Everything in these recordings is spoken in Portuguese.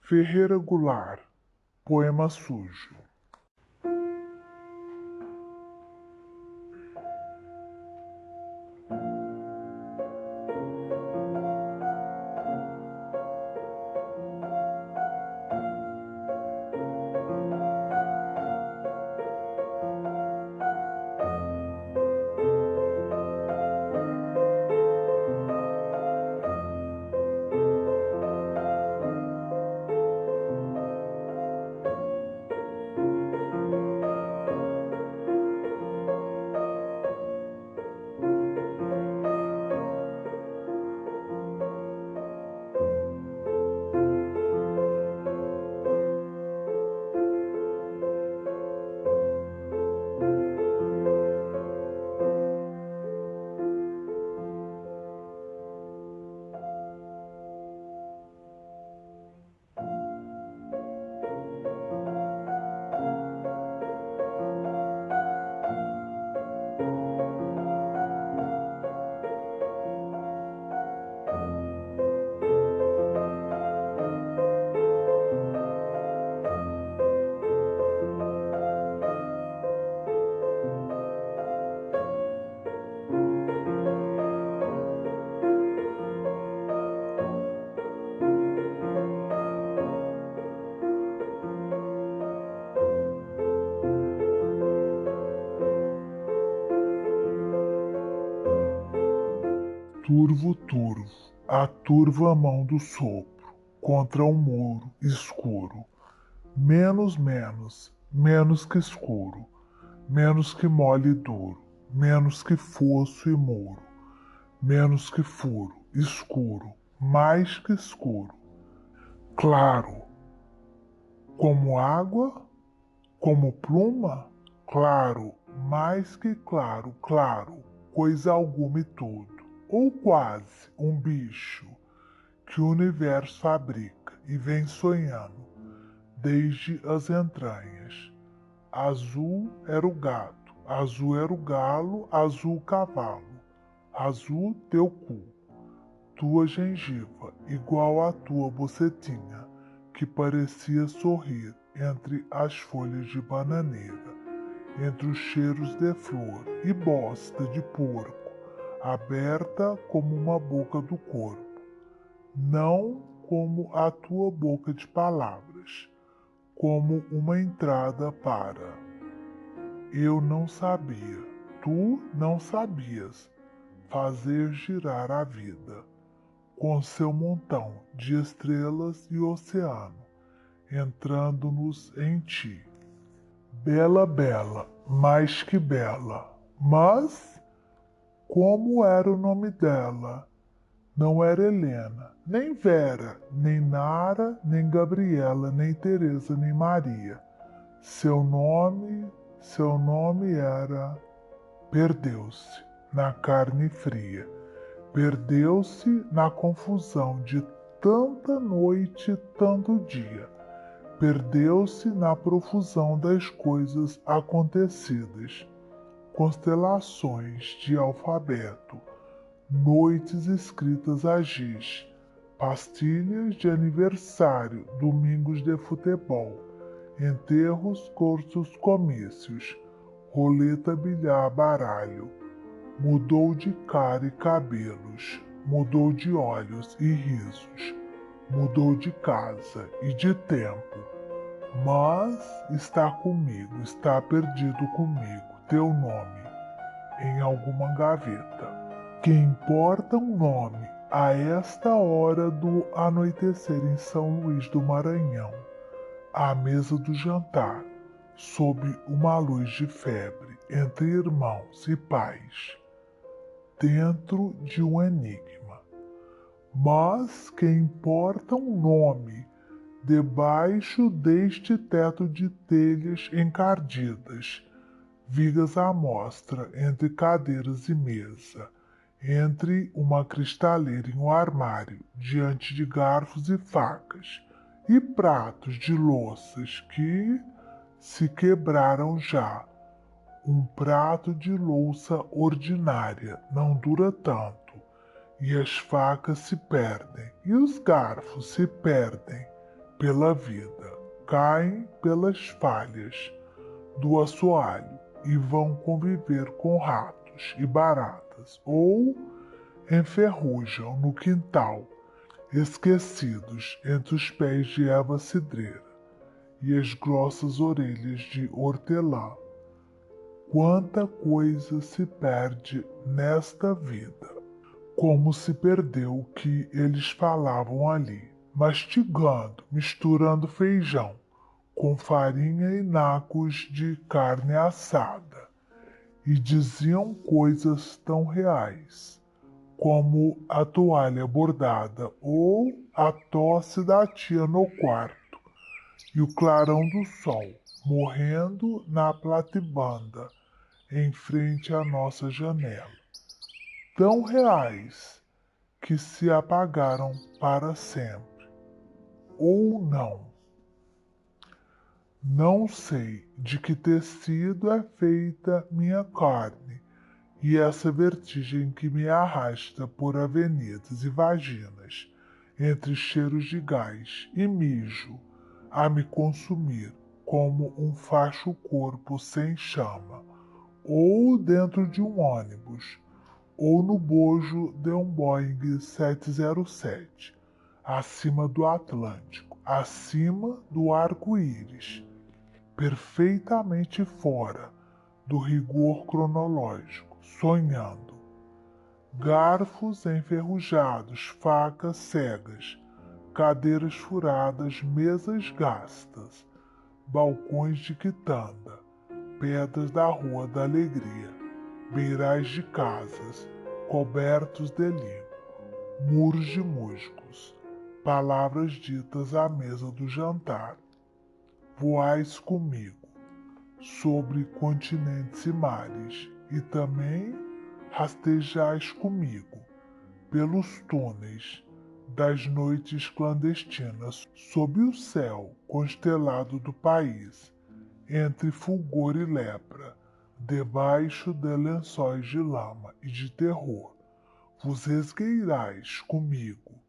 Ferreira Goulart, Poema Sujo. Turvo, turvo, a turva mão do sopro, contra um muro escuro. Menos, menos, menos que escuro, menos que mole e duro, menos que fosso e muro, menos que furo, escuro, mais que escuro. Claro, como água, como pluma, claro, mais que claro, claro, coisa alguma e tudo. Ou quase um bicho que o universo fabrica e vem sonhando desde as entranhas. Azul era o gato, azul era o galo, azul o cavalo, azul teu cu, tua gengiva igual à tua bocetinha, que parecia sorrir entre as folhas de bananeira, entre os cheiros de flor e bosta de porco, aberta como uma boca do corpo, não como a tua boca de palavras, como uma entrada para. Eu não sabia, tu não sabias fazer girar a vida, com seu montão de estrelas e oceano, entrando-nos em ti. Bela, bela, mais que bela, mas como era o nome dela? Não era Helena, nem Vera, nem Nara, nem Gabriela, nem Teresa, nem Maria. Seu nome era... Perdeu-se na carne fria. Perdeu-se na confusão de tanta noite e tanto dia. Perdeu-se na profusão das coisas acontecidas. Constelações de alfabeto, noites escritas a giz, pastilhas de aniversário, domingos de futebol, enterros, cursos, comícios, roleta, bilhar, baralho. Mudou de cara e cabelos, mudou de olhos e risos, mudou de casa e de tempo. Mas está comigo, está perdido comigo, teu nome, em alguma gaveta. Que importa um nome a esta hora do anoitecer em São Luís do Maranhão, à mesa do jantar, sob uma luz de febre, entre irmãos e pais, dentro de um enigma. Mas que importa um nome debaixo deste teto de telhas encardidas, vigas à mostra entre cadeiras e mesa, entre uma cristaleira e um armário, diante de garfos e facas, e pratos de louças que se quebraram já. Um prato de louça ordinária não dura tanto, e as facas se perdem, e os garfos se perdem, pela vida, caem pelas falhas do assoalho e vão conviver com ratos e baratas, ou enferrujam no quintal, esquecidos entre os pés de erva cidreira e as grossas orelhas de hortelã. Quanta coisa se perde nesta vida, como se perdeu o que eles falavam ali, mastigando, misturando feijão com farinha e nacos de carne assada, e diziam coisas tão reais como a toalha bordada ou a tosse da tia no quarto e o clarão do sol morrendo na platibanda em frente à nossa janela, tão reais que se apagaram para sempre. Ou não. Não sei de que tecido é feita minha carne, e essa vertigem que me arrasta por avenidas e vaginas, entre cheiros de gás e mijo, a me consumir como um facho corpo sem chama, ou dentro de um ônibus, ou no bojo de um Boeing 707, acima do Atlântico, acima do arco-íris, perfeitamente fora do rigor cronológico, sonhando. Garfos enferrujados, facas cegas, cadeiras furadas, mesas gastas, balcões de quitanda, pedras da Rua da Alegria, beirais de casas, cobertos de linho, muros de musgos, palavras ditas à mesa do jantar. Voais comigo sobre continentes e mares, e também rastejais comigo pelos túneis das noites clandestinas, sob o céu constelado do país, entre fulgor e lepra, debaixo de lençóis de lama e de terror. Vos esgueirais comigo,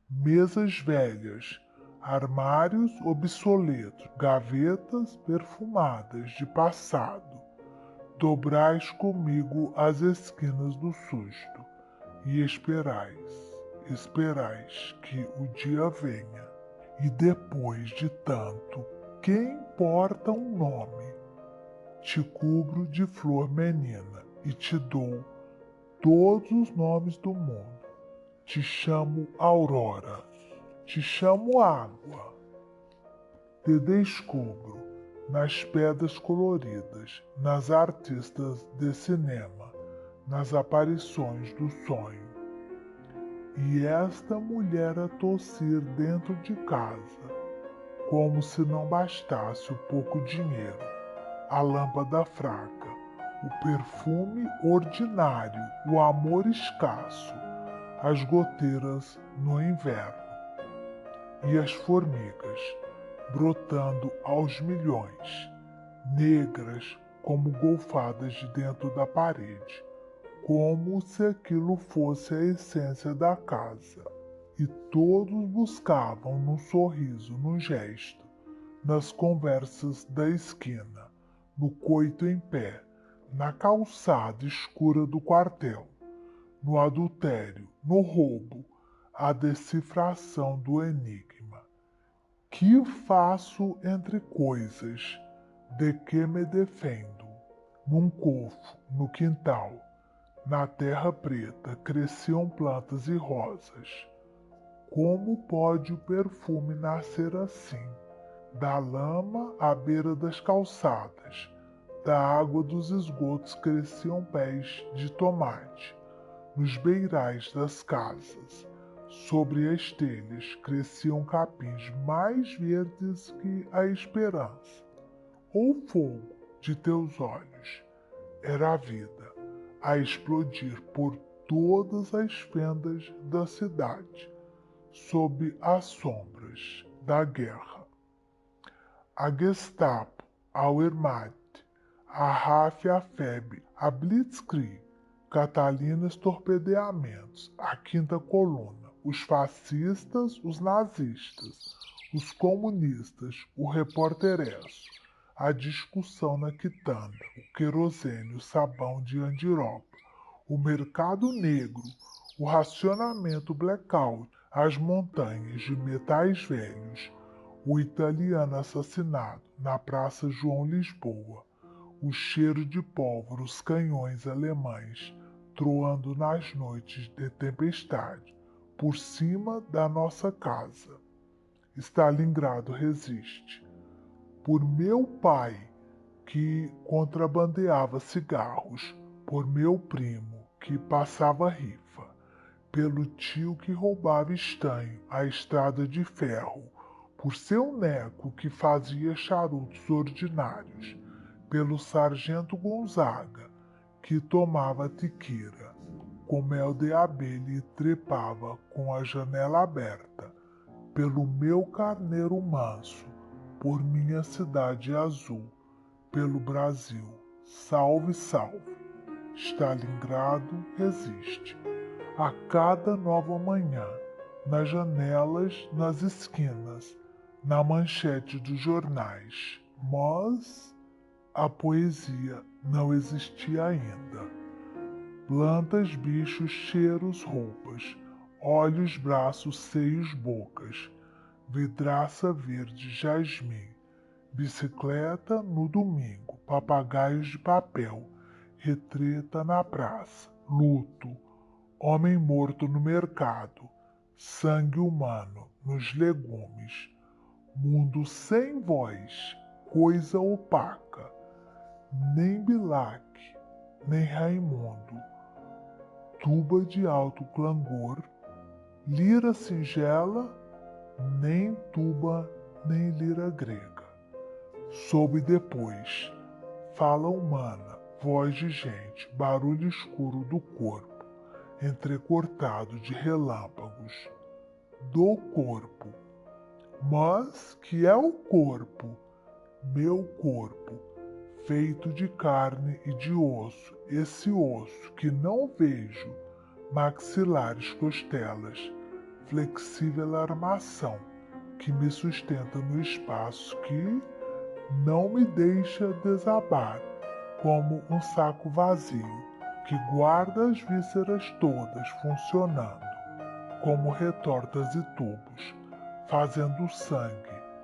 mesas velhas, armários obsoletos, gavetas perfumadas de passado. Dobrais comigo as esquinas do susto e esperais que o dia venha. E depois de tanto, quem importa um nome? Te cubro de flor menina e te dou todos os nomes do mundo. Te chamo Aurora, te chamo Água. Te descubro nas pedras coloridas, nas artistas de cinema, nas aparições do sonho. E esta mulher a tossir dentro de casa, como se não bastasse o pouco dinheiro, a lâmpada fraca, o perfume ordinário, o amor escasso, as goteiras no inverno, e as formigas brotando aos milhões, negras como golfadas de dentro da parede, como se aquilo fosse a essência da casa. E todos buscavam num sorriso, num gesto, nas conversas da esquina, no coito em pé, na calçada escura do quartel, no adultério, no roubo, a decifração do enigma. Que faço entre coisas? De que me defendo? Num cofo, no quintal, na terra preta, cresciam plantas e rosas. Como pode o perfume nascer assim? Da lama à beira das calçadas, da água dos esgotos cresciam pés de tomate. Nos beirais das casas, sobre as telhas, cresciam capins mais verdes que a esperança. O fogo de teus olhos era a vida, a explodir por todas as fendas da cidade, sob as sombras da guerra. A Gestapo, a Wehrmacht, a RAF e a FEB, a Blitzkrieg, Catalinas torpedeamentos, a quinta coluna, os fascistas, os nazistas, os comunistas, o repórter Esso, a discussão na quitanda, o querosene, o sabão de Andiroba, o mercado negro, o racionamento blackout, as montanhas de metais velhos, o italiano assassinado na Praça João Lisboa, o cheiro de pólvora, os canhões alemães troando nas noites de tempestade, por cima da nossa casa. Stalingrado resiste. Por meu pai, que contrabandeava cigarros, por meu primo, que passava rifa, pelo tio que roubava estanho à estrada de ferro, por seu neco que fazia charutos ordinários, pelo sargento Gonzaga, que tomava tequila, com mel de abelha e trepava com a janela aberta, pelo meu carneiro manso, por minha cidade azul, pelo Brasil, salve, salve. Stalingrado resiste. A cada nova manhã, nas janelas, nas esquinas, na manchete dos jornais. Mas a poesia não existia ainda. Plantas, bichos, cheiros, roupas, olhos, braços, seios, bocas, vidraça verde, jasmim, bicicleta no domingo, papagaios de papel, retreta na praça, luto, homem morto no mercado, sangue humano nos legumes, mundo sem voz, coisa opaca, nem Bilac, nem Raimundo, tuba de alto clangor, lira singela, nem tuba, nem lira grega. Soube depois, fala humana, voz de gente, barulho escuro do corpo, entrecortado de relâmpagos, do corpo. Mas que é o corpo, meu corpo, feito de carne e de osso, esse osso que não vejo, maxilares, costelas, flexível armação, que me sustenta no espaço, que não me deixa desabar, como um saco vazio, que guarda as vísceras todas funcionando, como retortas e tubos, fazendo o sangue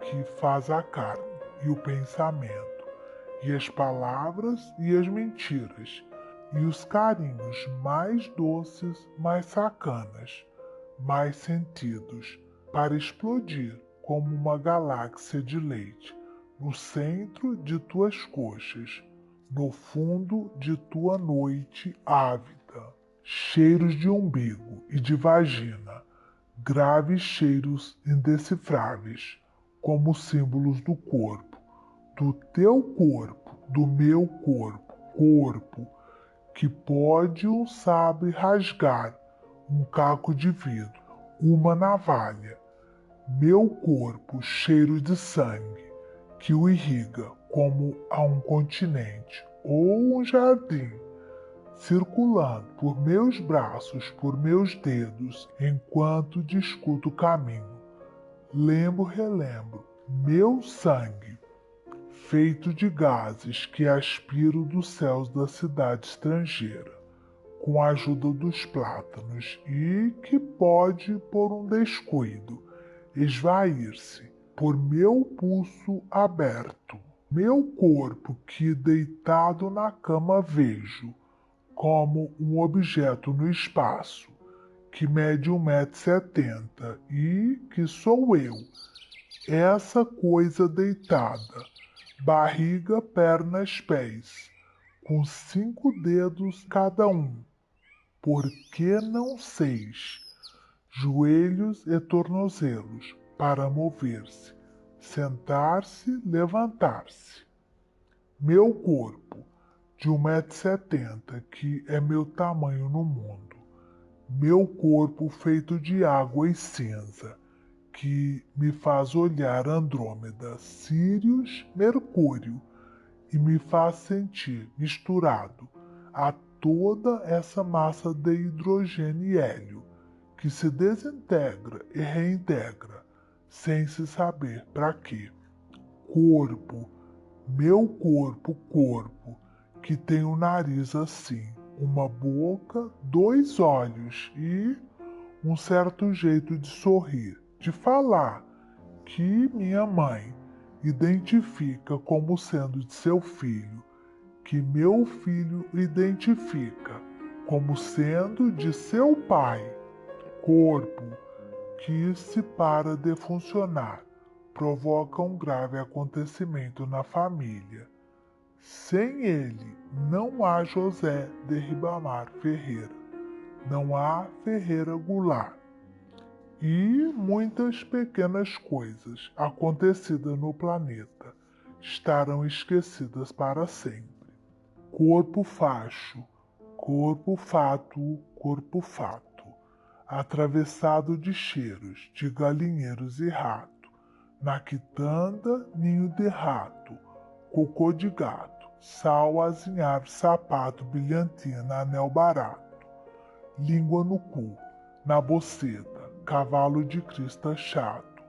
que faz a carne e o pensamento, e as palavras e as mentiras, e os carinhos mais doces, mais sacanas, mais sentidos, para explodir como uma galáxia de leite, no centro de tuas coxas, no fundo de tua noite ávida. Cheiros de umbigo e de vagina, graves cheiros indecifráveis, como símbolos do corpo, do teu corpo, do meu corpo, corpo, que pode um sabre rasgar, um caco de vidro, uma navalha. Meu corpo cheiro de sangue, que o irriga como a um continente ou um jardim, circulando por meus braços, por meus dedos, enquanto discuto o caminho. Lembro, relembro, meu sangue, feito de gases que aspiro dos céus da cidade estrangeira, com a ajuda dos plátanos, e que pode, por um descuido, esvair-se por meu pulso aberto. Meu corpo que deitado na cama vejo, como um objeto no espaço, que mede 1,70 m e que sou eu, essa coisa deitada, barriga, pernas, pés, com 5 dedos cada um, por que não 6, joelhos e tornozelos, para mover-se, sentar-se, levantar-se. Meu corpo, de 1,70 m, que é meu tamanho no mundo. Meu corpo feito de água e cinza, que me faz olhar Andrômeda, Sírius, Mercúrio, e me faz sentir misturado a toda essa massa de hidrogênio e hélio, que se desintegra e reintegra, sem se saber para quê. Corpo, meu corpo, corpo, que tem um nariz assim, uma boca, 2 olhos e um certo jeito de sorrir, de falar, que minha mãe identifica como sendo de seu filho, que meu filho identifica como sendo de seu pai. Corpo que, se para de funcionar, provoca um grave acontecimento na família. Sem ele, não há José de Ribamar Ferreira, não há Ferreira Goulart. E muitas pequenas coisas acontecidas no planeta estarão esquecidas para sempre. Corpo facho, corpo fátuo, corpo fato, atravessado de cheiros de galinheiros e rato, na quitanda ninho de rato, cocô de gato, sal azinhar, sapato, brilhantina, anel barato, língua no cu, na boceta, cavalo de crista chato,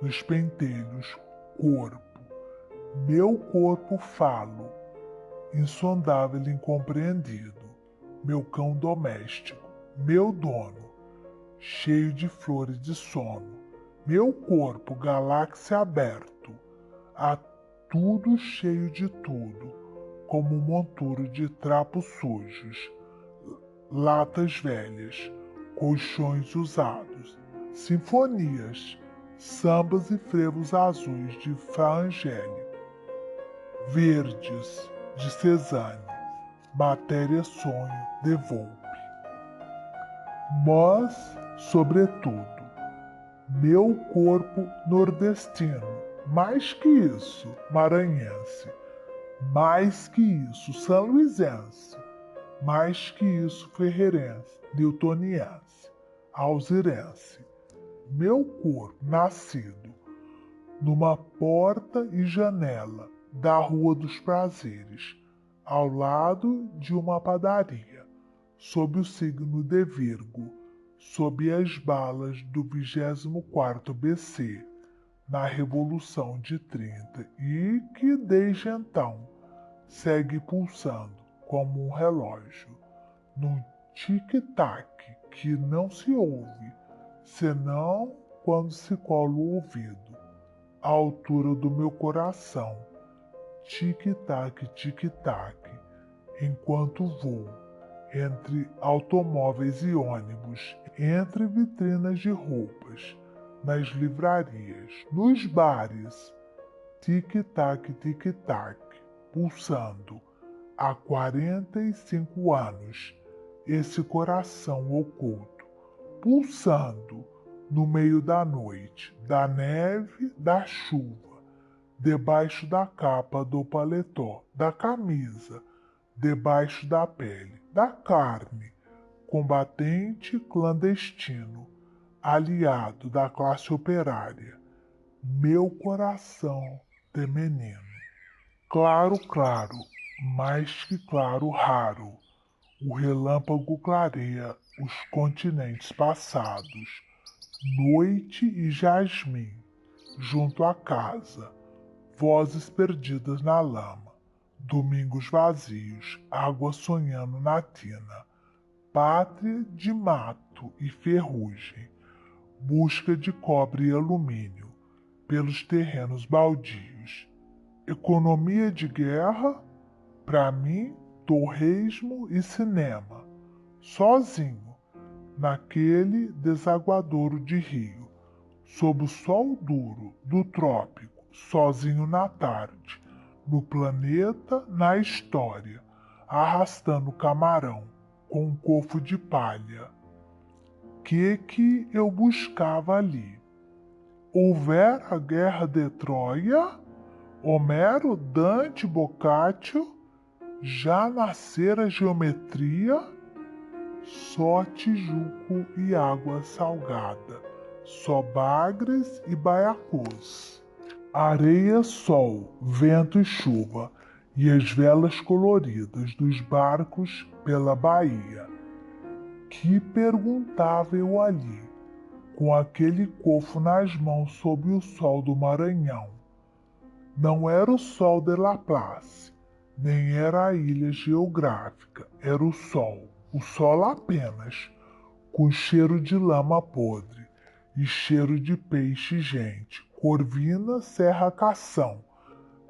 nos pentelhos, corpo, meu corpo falo, insondável e incompreendido, meu cão doméstico, meu dono, cheio de flores de sono, meu corpo, galáxia aberto, a tudo cheio de tudo, como um monturo de trapos sujos, latas velhas, colchões usados, sinfonias, sambas e frevos azuis de Fra Angélica, verdes de Cezanne, matéria sonho de Volpe. Mas, sobretudo, meu corpo nordestino, mais que isso, maranhense, mais que isso, sanluisense, mais que isso, ferreirense, newtoniense, alzirense, meu corpo nascido numa porta e janela da Rua dos Prazeres, ao lado de uma padaria, sob o signo de Virgo, sob as balas do 24º BC, na Revolução de 30, e que desde então segue pulsando como um relógio, num tic-tac que não se ouve, senão quando se cola o ouvido, à altura do meu coração, tic-tac, tic-tac, enquanto vou entre automóveis e ônibus, entre vitrinas de roupas, nas livrarias, nos bares, tic-tac, tic-tac, pulsando há 45 anos, esse coração oculto, pulsando no meio da noite, da neve, da chuva, debaixo da capa do paletó, da camisa, debaixo da pele, da carne, combatente clandestino, aliado da classe operária, meu coração de menino. Claro, claro, mais que claro, raro, o relâmpago clareia os continentes passados, noite e jasmim, junto à casa, vozes perdidas na lama, domingos vazios, água sonhando na tina, pátria de mato e ferrugem, busca de cobre e alumínio pelos terrenos baldios, economia de guerra, para mim, torresmo e cinema, sozinho, naquele desaguadouro de rio, sob o sol duro do trópico, sozinho na tarde, no planeta, na história, arrastando camarão com um cofo de palha. Que eu buscava ali? Houvera a guerra de Troia? Homero, Dante, Boccaccio? Já nascera a geometria? Só Tijuco e água salgada, só bagres e baiacus, areia, sol, vento e chuva, e as velas coloridas dos barcos pela baía. Que perguntava eu ali? com aquele cofo nas mãos sob o sol do Maranhão. Não era o sol de Laplace, nem era a ilha geográfica, era o sol apenas, com cheiro de lama podre e cheiro de peixe e gente, corvina, serra-cação,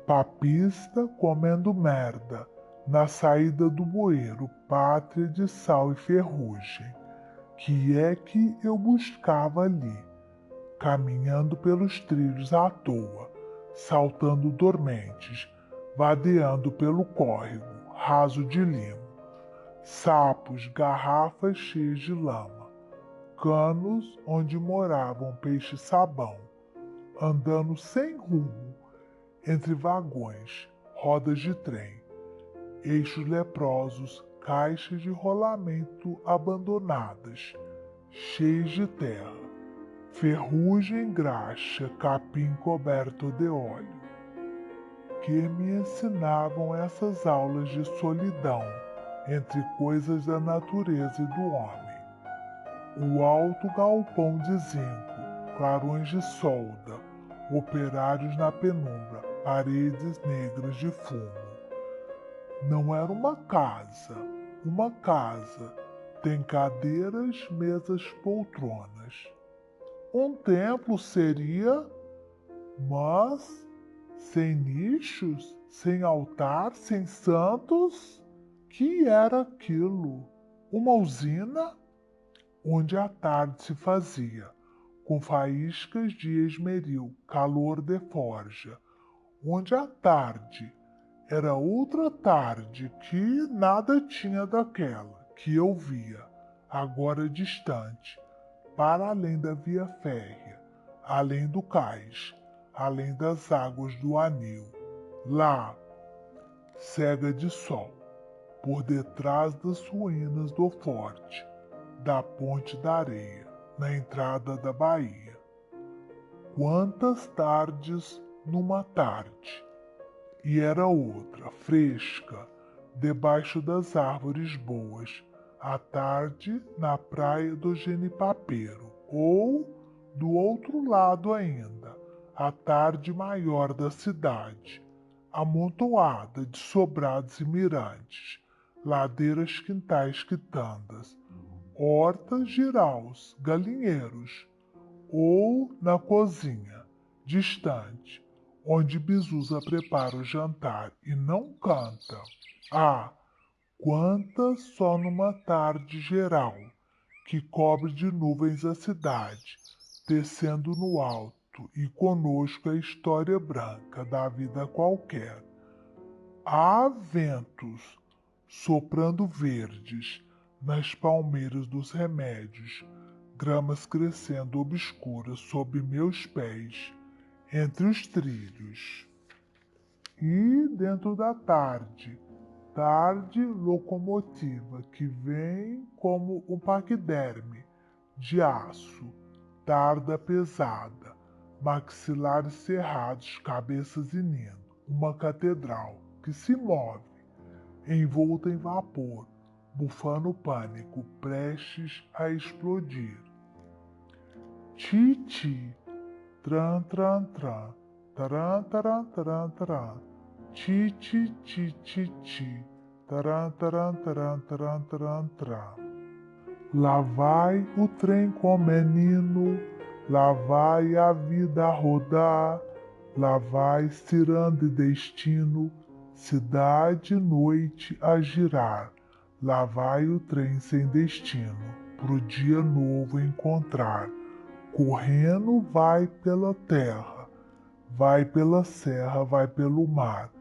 papista comendo merda, na saída do bueiro, pátria de sal e ferrugem, que é que eu buscava ali, caminhando pelos trilhos à toa, saltando dormentes, vadeando pelo córrego, raso de limo, sapos, garrafas cheias de lama, canos onde moravam peixes-sabão, andando sem rumo, entre vagões, rodas de trem, eixos leprosos, caixas de rolamento abandonadas, cheias de terra, ferrugem, graxa, capim coberto de óleo, que me ensinavam essas aulas de solidão entre coisas da natureza e do homem. O alto galpão de zinco, clarões de solda, operários na penumbra, paredes negras de fumo. Não era uma casa. Tem cadeiras, mesas, poltronas. Um templo seria, mas sem nichos, sem altar, sem santos. Que era aquilo? Uma usina? Onde a tarde se fazia, com faíscas de esmeril, calor de forja. Onde a tarde era outra tarde que nada tinha daquela que eu via, agora distante, para além da via férrea, além do cais, além das águas do anil. Lá, cega de sol, por detrás das ruínas do forte, da ponte da areia, na entrada da baía. Quantas tardes numa tarde! E era outra, fresca, debaixo das árvores boas, à tarde na praia do Genipapeiro, ou do outro lado ainda, a tarde maior da cidade, amontoada de sobrados e mirantes, ladeiras, quintais, quitandas, hortas, jiraus, galinheiros, ou na cozinha, distante, onde Bizusa prepara o jantar e não canta. Ah, quanta só numa tarde geral, que cobre de nuvens a cidade, descendo no alto, e conosco a história branca da vida qualquer. Há ventos soprando verdes nas palmeiras dos remédios, gramas crescendo obscuras sob meus pés, entre os trilhos. E dentro da tarde, tarde locomotiva que vem como um paquiderme de aço, tarda pesada, maxilares cerrados, cabeças inindo, uma catedral que se move, envolta em vapor, bufando pânico, prestes a explodir. Ti-ti, tran, tran, tran, taran, taran, taran, taran, ti-ti, ti-ti, ti, taran, taran, taran, taran, taran, taran. Lá vai o trem com o menino, lá vai a vida a rodar, lá vai ciranda e destino, cidade e noite a girar. Lá vai o trem sem destino, pro dia novo encontrar. Correndo vai pela terra, vai pela serra, vai pelo mar,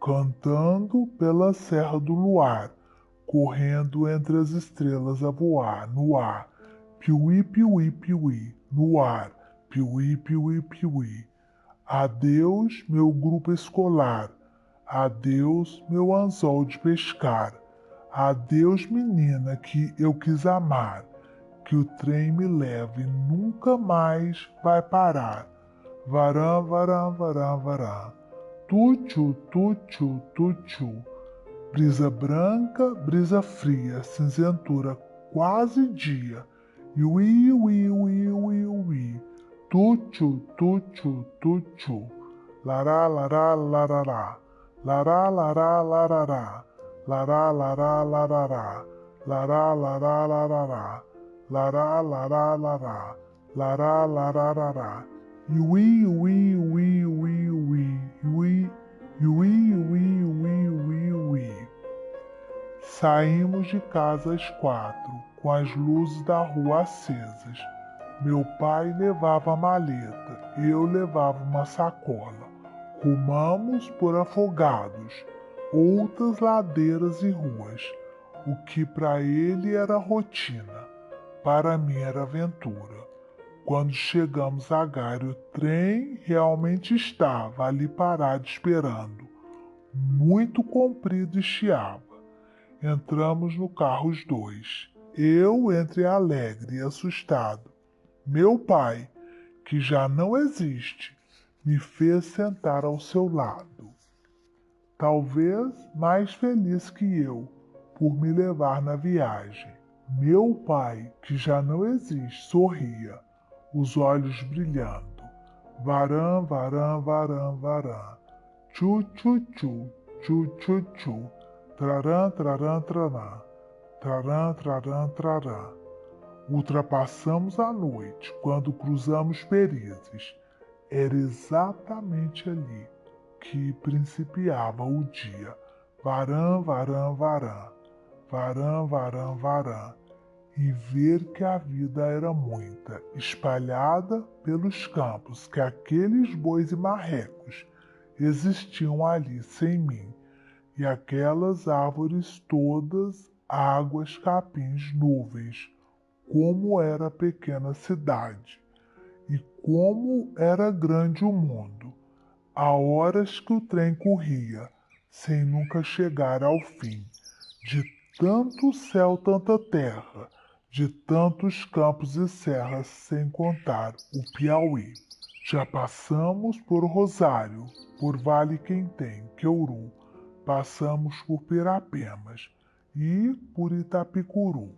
cantando pela serra do luar, correndo entre as estrelas a voar, no ar, piuí, piuí, piuí, no ar, piuí, piuí, piuí. Adeus, meu grupo escolar, adeus, meu anzol de pescar, adeus, menina que eu quis amar, que o trem me leva e nunca mais vai parar. Varam, varam, varam, varam. Tuchu, tuchu, tuchu. Brisa branca, brisa fria, cinzentura, quase dia. Iuí, uí, uí, uí, uí. Tuchu, tuchu, tuchu. Lará, lará, larará. Lará, lará, larará. Lará, lará, larará. Lará, lará, larará. Lará, lará, lará. Lará, lará, lará. Iuí, uí, uí, uí, uí. Iuí, iuí, uí, uí, uí, uí. Saímos de casa às 4, com as luzes da rua acesas. Meu pai levava a maleta, eu levava uma sacola. Rumamos por Afogados, outras ladeiras e ruas. O que para ele era rotina, para mim era aventura. Quando chegamos a Gare, o trem realmente estava ali parado esperando. Muito comprido e chiava. Entramos no carro os dois. Eu entre alegre e assustado. Meu pai, que já não existe, me fez sentar ao seu lado. Talvez mais feliz que eu, por me levar na viagem. Meu pai, que já não existe, sorria, os olhos brilhando. Varam, varam, varam, varam. Tchu, tchu, tchu, tchu, tchu, tchu. Traram, traram, traram. Traram, traram, traram. Ultrapassamos a noite quando cruzamos Perizes. Era exatamente ali que principiava o dia. Varam, varam, varam. Varam, varam, varam. E ver que a vida era muita, espalhada pelos campos, que aqueles bois e marrecos existiam ali sem mim, e aquelas árvores todas, águas, capins, nuvens, como era a pequena cidade, e como era grande o mundo. Há horas que o trem corria, sem nunca chegar ao fim, de tanto céu, tanta terra, de tantos campos e serras, sem contar o Piauí. Já passamos por Rosário, por Vale Quem-Tem, Queuru, passamos por Pirapemas e por Itapicuru.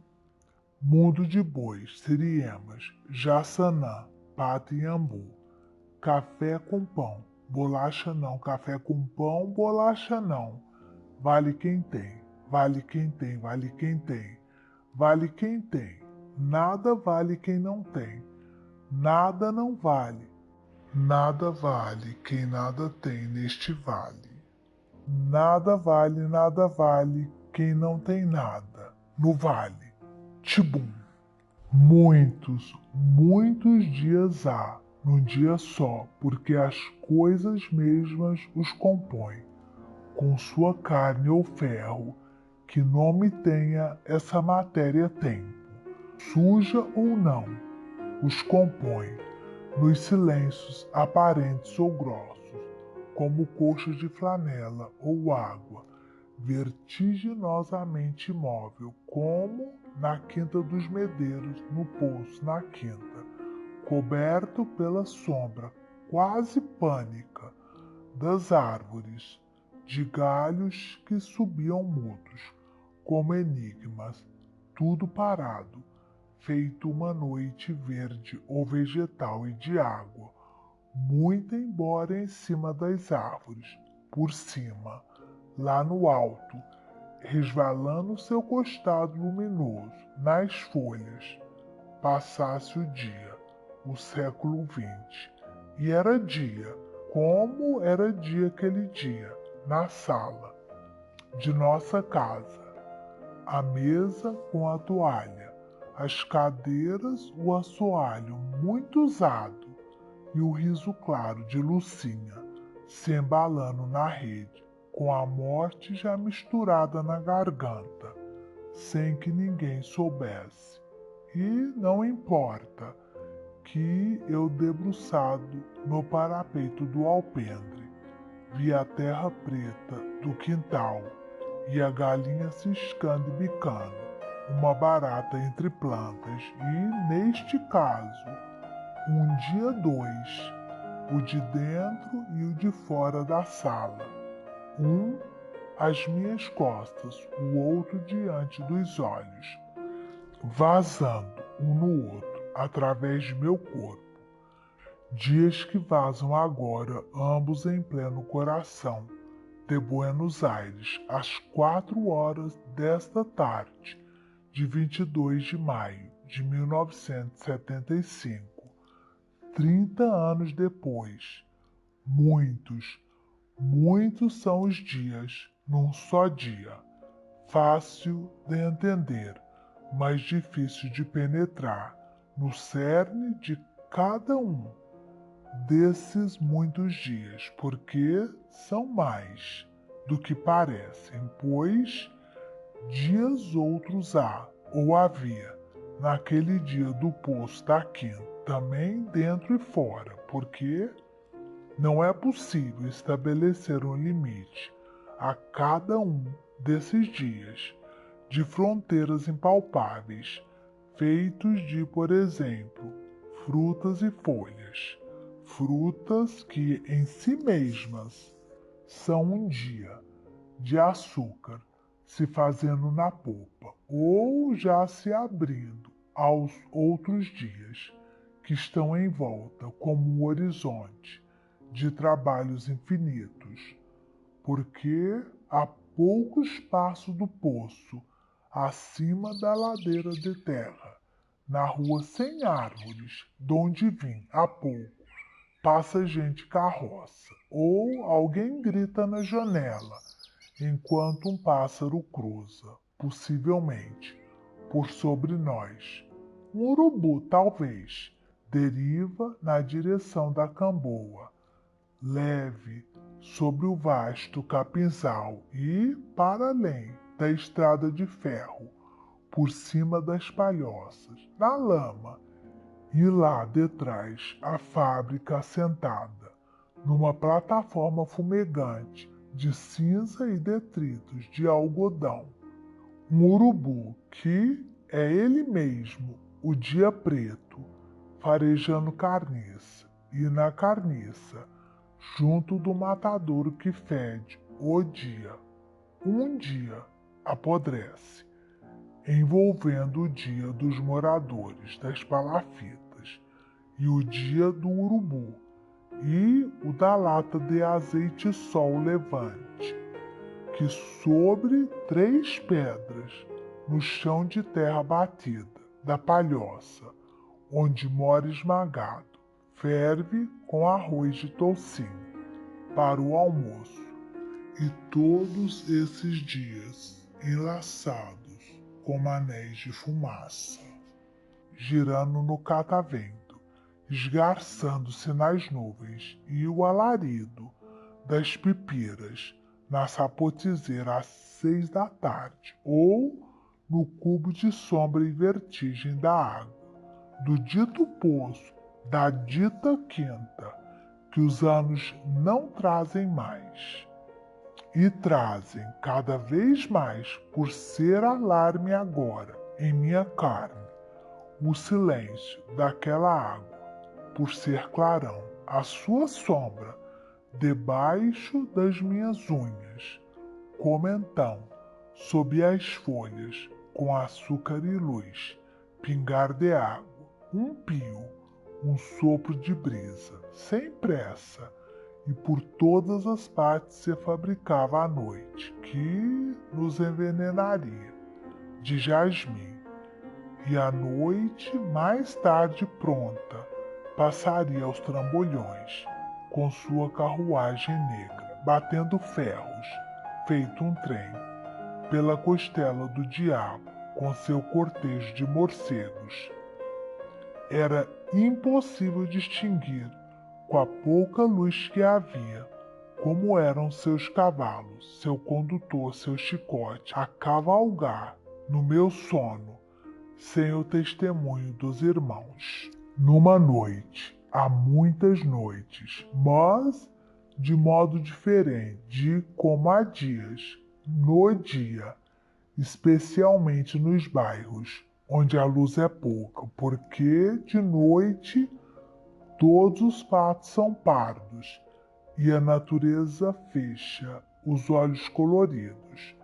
Mundo de Bois, Siriemas, Jaçanã, Pato e Ambu. Café com pão, bolacha não, café com pão, bolacha não. Vale quem tem, vale quem tem, vale quem tem. Vale quem tem, nada vale quem não tem. Nada não vale, nada vale quem nada tem neste vale. Nada vale quem não tem nada no vale. Tibum. Muitos, muitos dias há num dia só, porque as coisas mesmas os compõem, com sua carne ou ferro, que nome tenha essa matéria-tempo, suja ou não, os compõe, nos silêncios aparentes ou grossos, como coxas de flanela ou água, vertiginosamente imóvel, como na quinta dos medeiros, no poço na quinta, coberto pela sombra quase pânica das árvores, de galhos que subiam mudos, como enigmas, tudo parado, feito uma noite verde ou vegetal e de água, muito embora em cima das árvores, por cima, lá no alto, resvalando seu costado luminoso nas folhas, passasse o dia, o século XX. E era dia, como era dia aquele dia, na sala de nossa casa, a mesa com a toalha, as cadeiras, o assoalho muito usado e o riso claro de Lucinha se embalando na rede, com a morte já misturada na garganta, sem que ninguém soubesse. E não importa que eu debruçado no parapeito do alpendre, vi a terra preta do quintal e a galinha ciscando e bicando, uma barata entre plantas e, neste caso, um dia dois, o de dentro e o de fora da sala, um às minhas costas, o outro diante dos olhos, vazando um no outro, através de meu corpo. Dias que vazam agora, ambos em pleno coração de Buenos Aires, às 4 horas desta tarde, de 22 de maio de 1975. 30 anos depois. Muitos, muitos são os dias num só dia. Fácil de entender, mas difícil de penetrar no cerne de cada um desses muitos dias, porque são mais do que parecem, pois dias outros há, ou havia, naquele dia do poço da quinta, também dentro e fora, porque não é possível estabelecer um limite a cada um desses dias de fronteiras impalpáveis, feitos de, por exemplo, frutas e folhas. Frutas que em si mesmas são um dia de açúcar se fazendo na polpa, ou já se abrindo aos outros dias que estão em volta como um horizonte de trabalhos infinitos, porque a poucos passos do poço, acima da ladeira de terra, na rua sem árvores, donde vim há pouco, passa gente carroça, ou alguém grita na janela, enquanto um pássaro cruza, possivelmente, por sobre nós. Um urubu, talvez, deriva na direção da Camboa, leve sobre o vasto capinzal e, para além da estrada de ferro, por cima das palhoças, na lama, e lá detrás a fábrica assentada, numa plataforma fumegante de cinza e detritos de algodão. Um urubu que é ele mesmo, o dia preto, farejando carniça, e na carniça, junto do matadouro que fede o dia. Um dia apodrece, envolvendo o dia dos moradores das palafitas, e o dia do urubu, e o da lata de azeite sol levante, que sobre 3 pedras, no chão de terra batida, da palhoça, onde mora esmagado, ferve com arroz de toucinho, para o almoço. E todos esses dias enlaçados como anéis de fumaça, girando no catavento, esgarçando-se nas nuvens, e o alarido das pipiras na sapotizeira às 6 da tarde, ou no cubo de sombra e vertigem da água, do dito poço, da dita quinta, que os anos não trazem mais. E trazem cada vez mais, por ser alarme agora em minha carne, o silêncio daquela água, por ser clarão, a sua sombra debaixo das minhas unhas, como então, sob as folhas, com açúcar e luz, pingar de água, um pio, um sopro de brisa, sem pressa, e por todas as partes se fabricava a noite, que nos envenenaria, de jasmim, e a noite, mais tarde pronta, passaria aos trambolhões, com sua carruagem negra, batendo ferros, feito um trem, pela costela do diabo, com seu cortejo de morcegos. Era impossível distinguir, com a pouca luz que havia, como eram seus cavalos, seu condutor, seu chicote, a cavalgar no meu sono, sem o testemunho dos irmãos. Numa noite, há muitas noites, mas de modo diferente de como há dias, no dia, especialmente nos bairros, onde a luz é pouca, porque de noite todos os patos são pardos e a natureza fecha os olhos coloridos,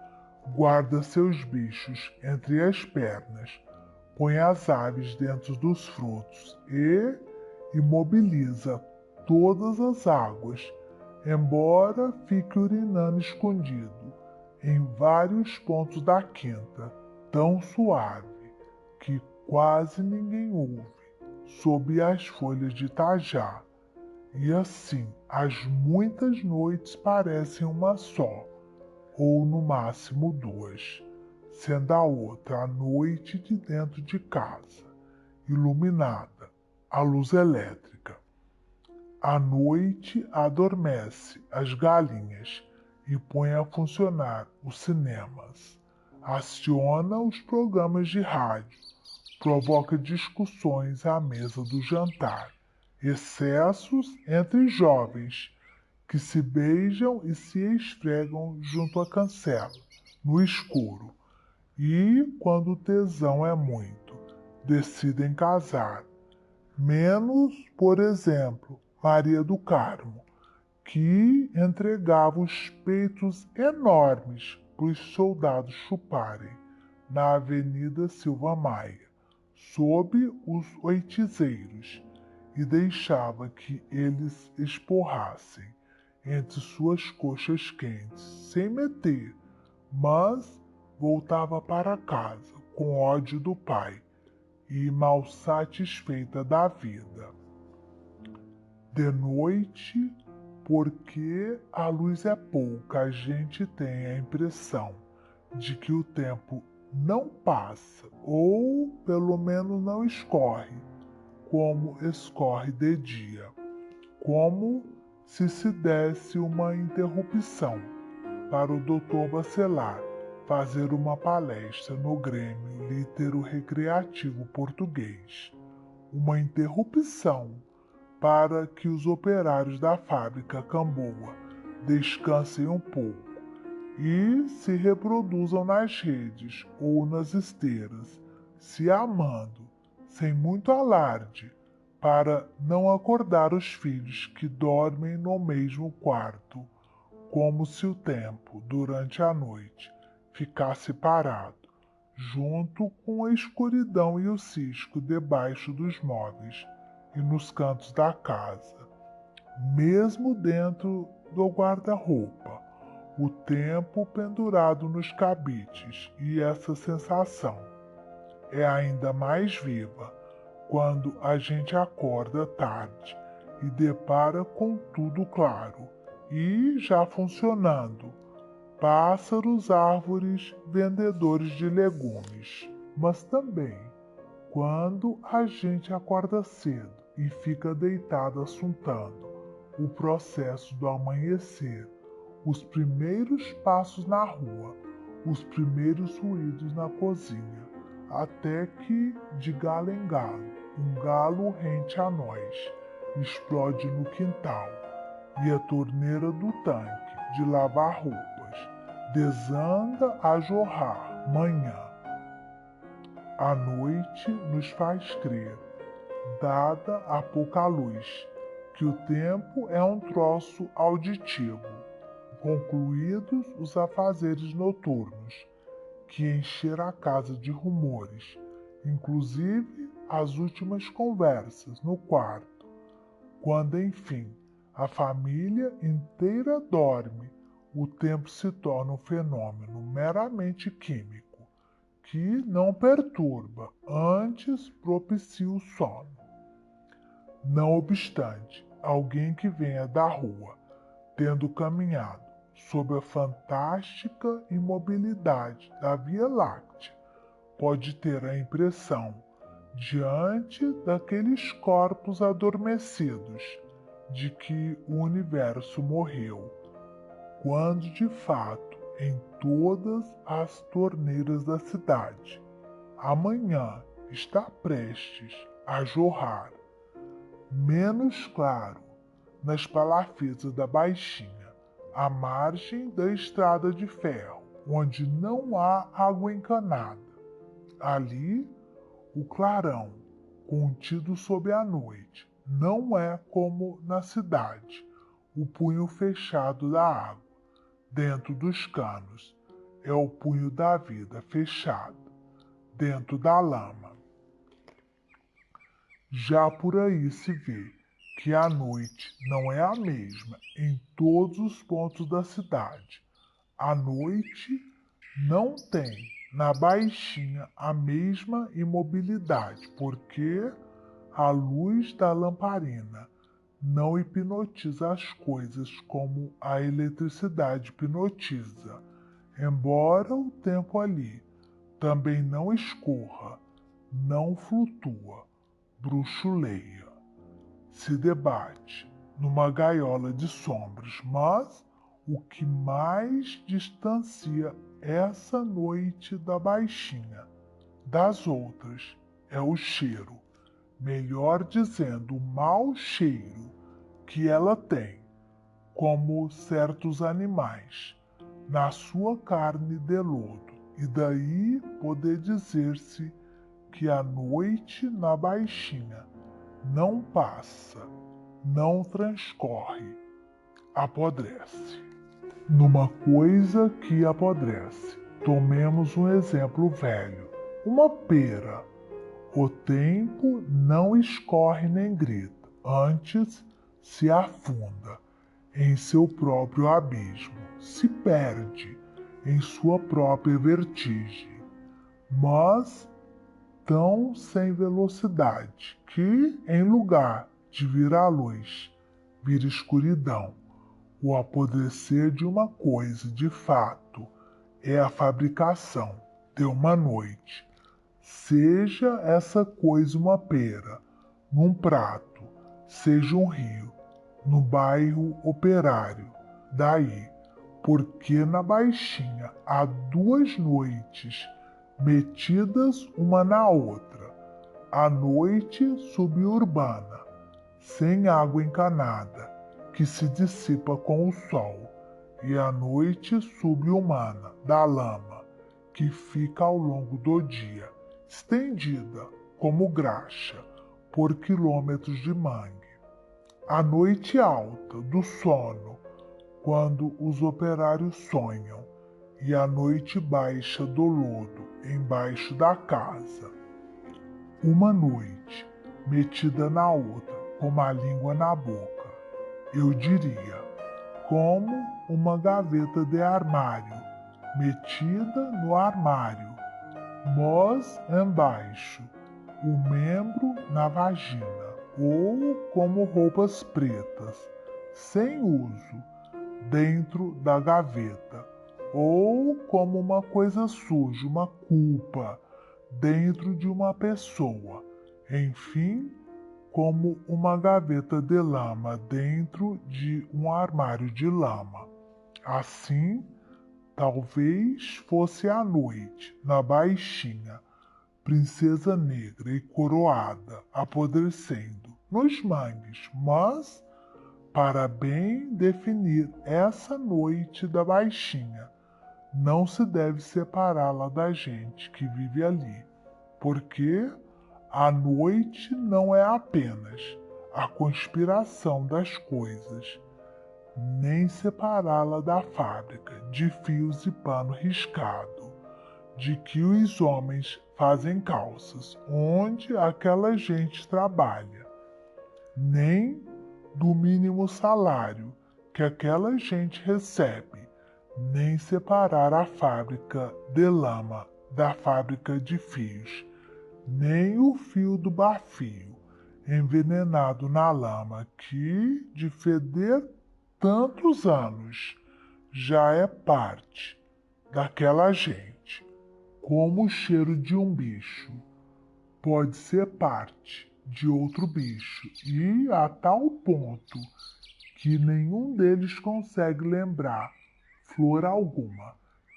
guarda seus bichos entre as pernas, põe as aves dentro dos frutos e imobiliza todas as águas, embora fique urinando escondido em vários pontos da quinta, tão suave que quase ninguém ouve, sob as folhas de tajá. E assim, as muitas noites parecem uma só, ou no máximo duas, sendo a outra a noite de dentro de casa, iluminada, a luz elétrica. À noite adormece as galinhas e põe a funcionar os cinemas, aciona os programas de rádio, provoca discussões à mesa do jantar, excessos entre jovens que se beijam e se esfregam junto à cancela, no escuro, e, quando o tesão é muito, decidem casar. Menos, por exemplo, Maria do Carmo, que entregava os peitos enormes para os soldados chuparem na Avenida Silva Maia, sob os oitizeiros, e deixava que eles esporrassem entre suas coxas quentes, sem meter, mas voltava para casa com ódio do pai e mal satisfeita da vida. De noite, porque a luz é pouca, a gente tem a impressão de que o tempo não passa, ou pelo menos não escorre, como escorre de dia, como se desse uma interrupção para o Dr. Bacelar fazer uma palestra no Grêmio Litero Recreativo Português. Uma interrupção para que os operários da fábrica Camboa descansem um pouco e se reproduzam nas redes ou nas esteiras, se amando, sem muito alarde, para não acordar os filhos que dormem no mesmo quarto, como se o tempo, durante a noite, ficasse parado, junto com a escuridão e o cisco debaixo dos móveis e nos cantos da casa, mesmo dentro do guarda-roupa, o tempo pendurado nos cabides, e essa sensação é ainda mais viva quando a gente acorda tarde e depara com tudo claro e já funcionando, pássaros, árvores, vendedores de legumes, mas também quando a gente acorda cedo e fica deitado assuntando o processo do amanhecer, os primeiros passos na rua, os primeiros ruídos na cozinha, até que, de galo em galo, um galo rente a nós, explode no quintal, e a torneira do tanque de lavar roupas desanda a jorrar manhã. A noite nos faz crer, dada a pouca luz, que o tempo é um troço auditivo, concluídos os afazeres noturnos, que encheram a casa de rumores, inclusive as últimas conversas no quarto, quando enfim a família inteira dorme, o tempo se torna um fenômeno meramente químico, que não perturba, antes propicia o sono. Não obstante, alguém que venha da rua, tendo caminhado sob a fantástica imobilidade da Via Láctea, pode ter a impressão, diante daqueles corpos adormecidos, de que o universo morreu, quando de fato, em todas as torneiras da cidade, amanhã está prestes a jorrar, menos claro, nas palafitas da Baixinha, à margem da estrada de ferro, onde não há água encanada. Ali, o clarão, contido sob a noite, não é como na cidade, o punho fechado da água, dentro dos canos, é o punho da vida fechado, dentro da lama. Já por aí se vê que a noite não é a mesma em todos os pontos da cidade. A noite não tem na Baixinha a mesma imobilidade, porque a luz da lamparina não hipnotiza as coisas como a eletricidade hipnotiza, embora o tempo ali também não escorra, não flutua, bruxuleia, se debate numa gaiola de sombras, mas o que mais distancia essa noite da Baixinha das outras é o cheiro, melhor dizendo, o mau cheiro que ela tem, como certos animais, na sua carne de lodo, e daí poder dizer-se que a noite na Baixinha não passa, não transcorre, apodrece. Numa coisa que apodrece, tomemos um exemplo velho, uma pera. O tempo não escorre nem grita, antes se afunda em seu próprio abismo, se perde em sua própria vertigem, mas tão sem velocidade que, em lugar de vir a luz, vira escuridão. O apodrecer de uma coisa, de fato, é a fabricação de uma noite. Seja essa coisa uma pera, num prato, seja um rio, no bairro operário. Daí, porque na Baixinha há duas noites metidas uma na outra, a noite suburbana, sem água encanada, que se dissipa com o sol, e a noite subhumana, da lama, que fica ao longo do dia, estendida como graxa por quilômetros de mangue. A noite alta do sono, quando os operários sonham, e a noite baixa do lodo embaixo da casa. Uma noite metida na outra, como a língua na boca, eu diria, como uma gaveta de armário, metida no armário, mas embaixo, o membro na vagina, ou como roupas pretas, sem uso, dentro da gaveta, ou como uma coisa suja, uma culpa, dentro de uma pessoa, enfim, como uma gaveta de lama dentro de um armário de lama. Assim, talvez fosse a noite, na Baixinha, princesa negra e coroada, apodrecendo nos mangues, mas, para bem definir essa noite da Baixinha, não se deve separá-la da gente que vive ali, porque a noite não é apenas a conspiração das coisas, nem separá-la da fábrica de fios e pano riscado, de que os homens fazem calças, onde aquela gente trabalha, nem do mínimo salário que aquela gente recebe, nem separar a fábrica de lama da fábrica de fios, nem o fio do bafio envenenado na lama que, de feder tantos anos, já é parte daquela gente, como o cheiro de um bicho pode ser parte de outro bicho, e a tal ponto que nenhum deles consegue lembrar flor alguma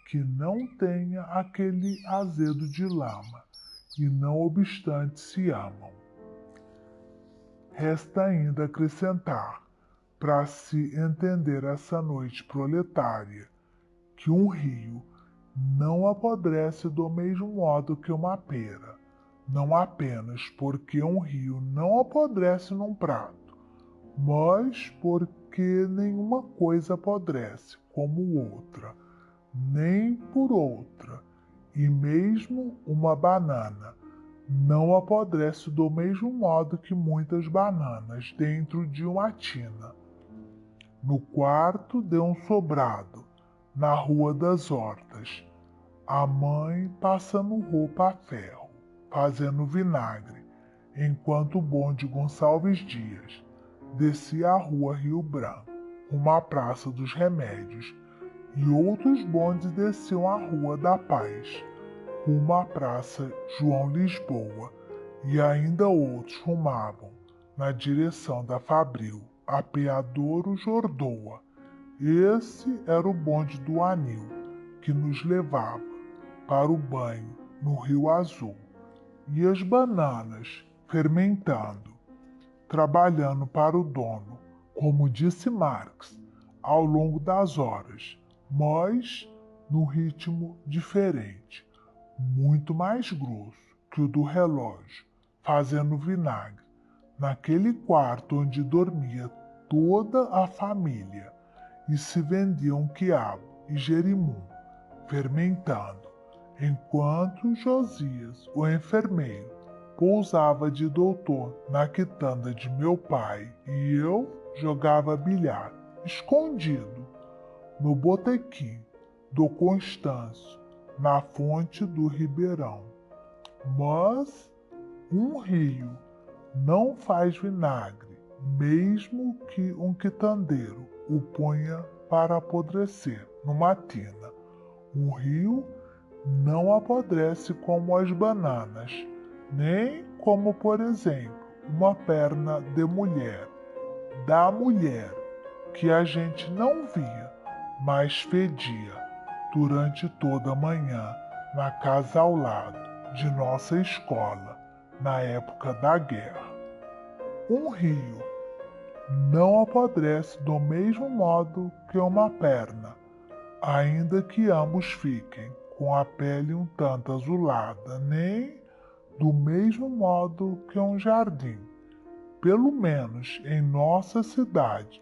que não tenha aquele azedo de lama, e não obstante se amam. Resta ainda acrescentar, para se entender essa noite proletária, que um rio não apodrece do mesmo modo que uma pera, não apenas porque um rio não apodrece num prato, mas porque nenhuma coisa apodrece como outra, nem por outra, e mesmo uma banana não apodrece do mesmo modo que muitas bananas dentro de uma tina. No quarto de um sobrado, na Rua das Hortas, a mãe passando roupa a ferro, fazendo vinagre, enquanto o bonde Gonçalves Dias descia a Rua Rio Branco, uma praça dos remédios, e outros bondes desciam a Rua da Paz, rumo à Praça João Lisboa, e ainda outros rumavam na direção da Fabril, Apeadouro Jordoa. Esse era o bonde do Anil, que nos levava para o banho no Rio Azul. E as bananas fermentando, trabalhando para o dono, como disse Marx, ao longo das horas, mas num ritmo diferente, muito mais grosso que o do relógio, fazendo vinagre, naquele quarto onde dormia toda a família e se vendiam quiabo e jerimum, fermentando, enquanto Josias, o enfermeiro, pousava de doutor na quitanda de meu pai e eu jogava bilhar, escondido, no botequim do Constâncio, na fonte do Ribeirão. Mas um rio não faz vinagre, mesmo que um quitandeiro o ponha para apodrecer numa tina. Um rio não apodrece como as bananas, nem como, por exemplo, uma perna de mulher, da mulher, que a gente não via, mas fedia durante toda a manhã na casa ao lado de nossa escola, na época da guerra. Um rio não apodrece do mesmo modo que uma perna, ainda que ambos fiquem com a pele um tanto azulada, nem do mesmo modo que um jardim, pelo menos em nossa cidade,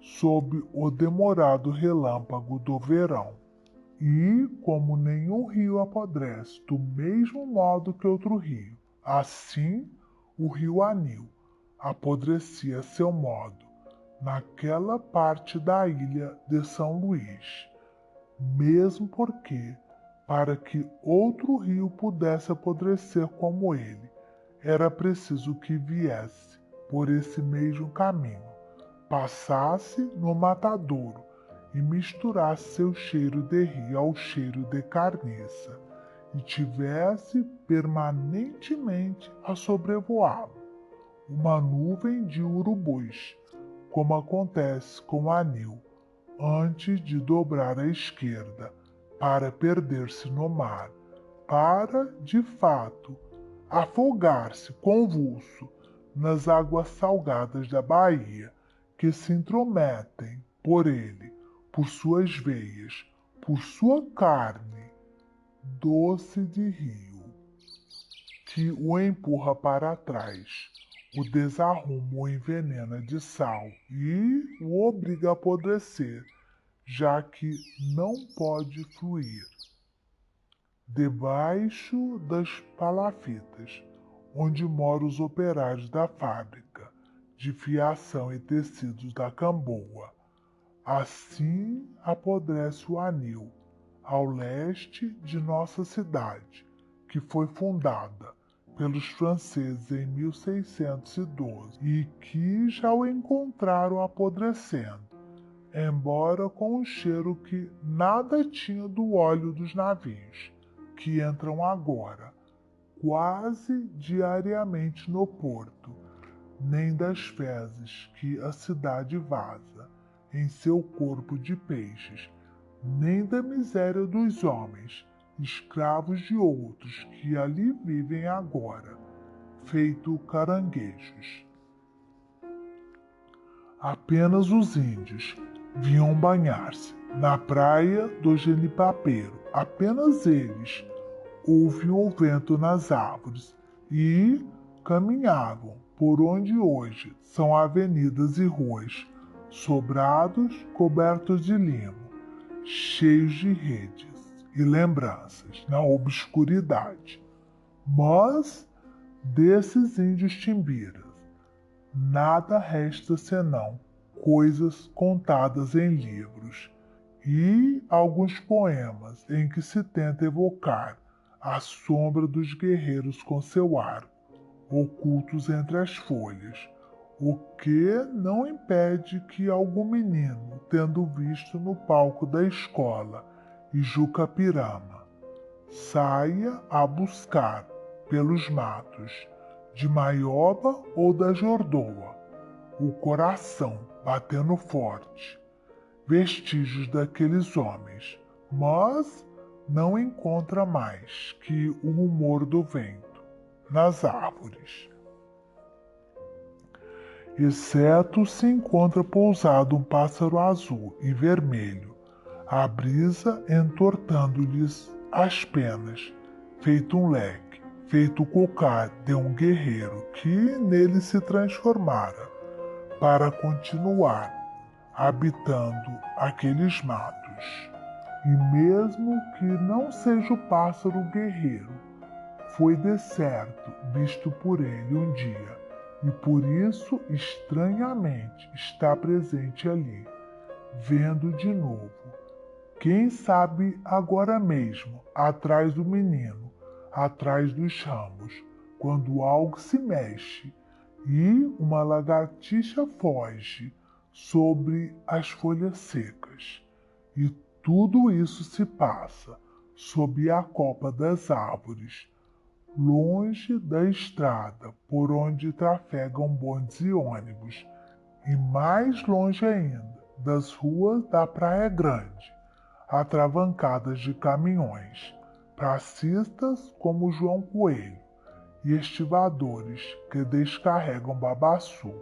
sob o demorado relâmpago do verão. E como nenhum rio apodrece do mesmo modo que outro rio, assim o rio Anil apodrecia a seu modo naquela parte da ilha de São Luís, mesmo porque, para que outro rio pudesse apodrecer como ele, era preciso que viesse por esse mesmo caminho, passasse no matadouro e misturasse seu cheiro de rio ao cheiro de carniça, e tivesse permanentemente a sobrevoá-lo uma nuvem de urubus, como acontece com o Anil, antes de dobrar à esquerda para perder-se no mar, para, de fato, afogar-se convulso nas águas salgadas da Bahia, que se intrometem por ele, por suas veias, por sua carne, doce de rio, que o empurra para trás, o desarruma, o envenena de sal e o obriga a apodrecer, já que não pode fluir. Debaixo das palafitas, onde moram os operários da fábrica de fiação e tecidos da Camboa, assim apodrece o Anil, ao leste de nossa cidade, que foi fundada pelos franceses em 1612 e que já o encontraram apodrecendo, embora com um cheiro que nada tinha do óleo dos navios, que entram agora, quase diariamente no porto, nem das fezes que a cidade vaza em seu corpo de peixes, nem da miséria dos homens, escravos de outros que ali vivem agora, feito caranguejos. Apenas os índios vinham banhar-se na praia do Genipapeiro, apenas eles ouviam o vento nas árvores e caminhavam por onde hoje são avenidas e ruas, sobrados cobertos de limo, cheios de redes e lembranças na obscuridade. Mas Desses índios timbiras, nada resta senão coisas contadas em livros e alguns poemas em que se tenta evocar a sombra dos guerreiros com seu arco, ocultos entre as folhas, o que não impede que algum menino, tendo visto no palco da escola Ijucapirama, saia a buscar pelos matos de Maioba ou da Jordoa, o coração batendo forte, vestígios daqueles homens, mas não encontra mais que o rumor do vento nas árvores. Exceto se encontra pousado um pássaro azul e vermelho, a brisa entortando-lhes as penas, feito um leque, feito o cocar de um guerreiro que nele se transformara para continuar habitando aqueles matos. E mesmo que não seja o pássaro guerreiro, foi de certo visto por ele um dia, e por isso estranhamente está presente ali, vendo de novo. Quem sabe agora mesmo, atrás do menino, atrás dos ramos, quando algo se mexe e uma lagartixa foge sobre as folhas secas. E tudo isso se passa sob a copa das árvores, longe da estrada por onde trafegam bondes e ônibus, e mais longe ainda das ruas da Praia Grande, atravancadas de caminhões, pracistas como João Coelho e estivadores que descarregam babaçu.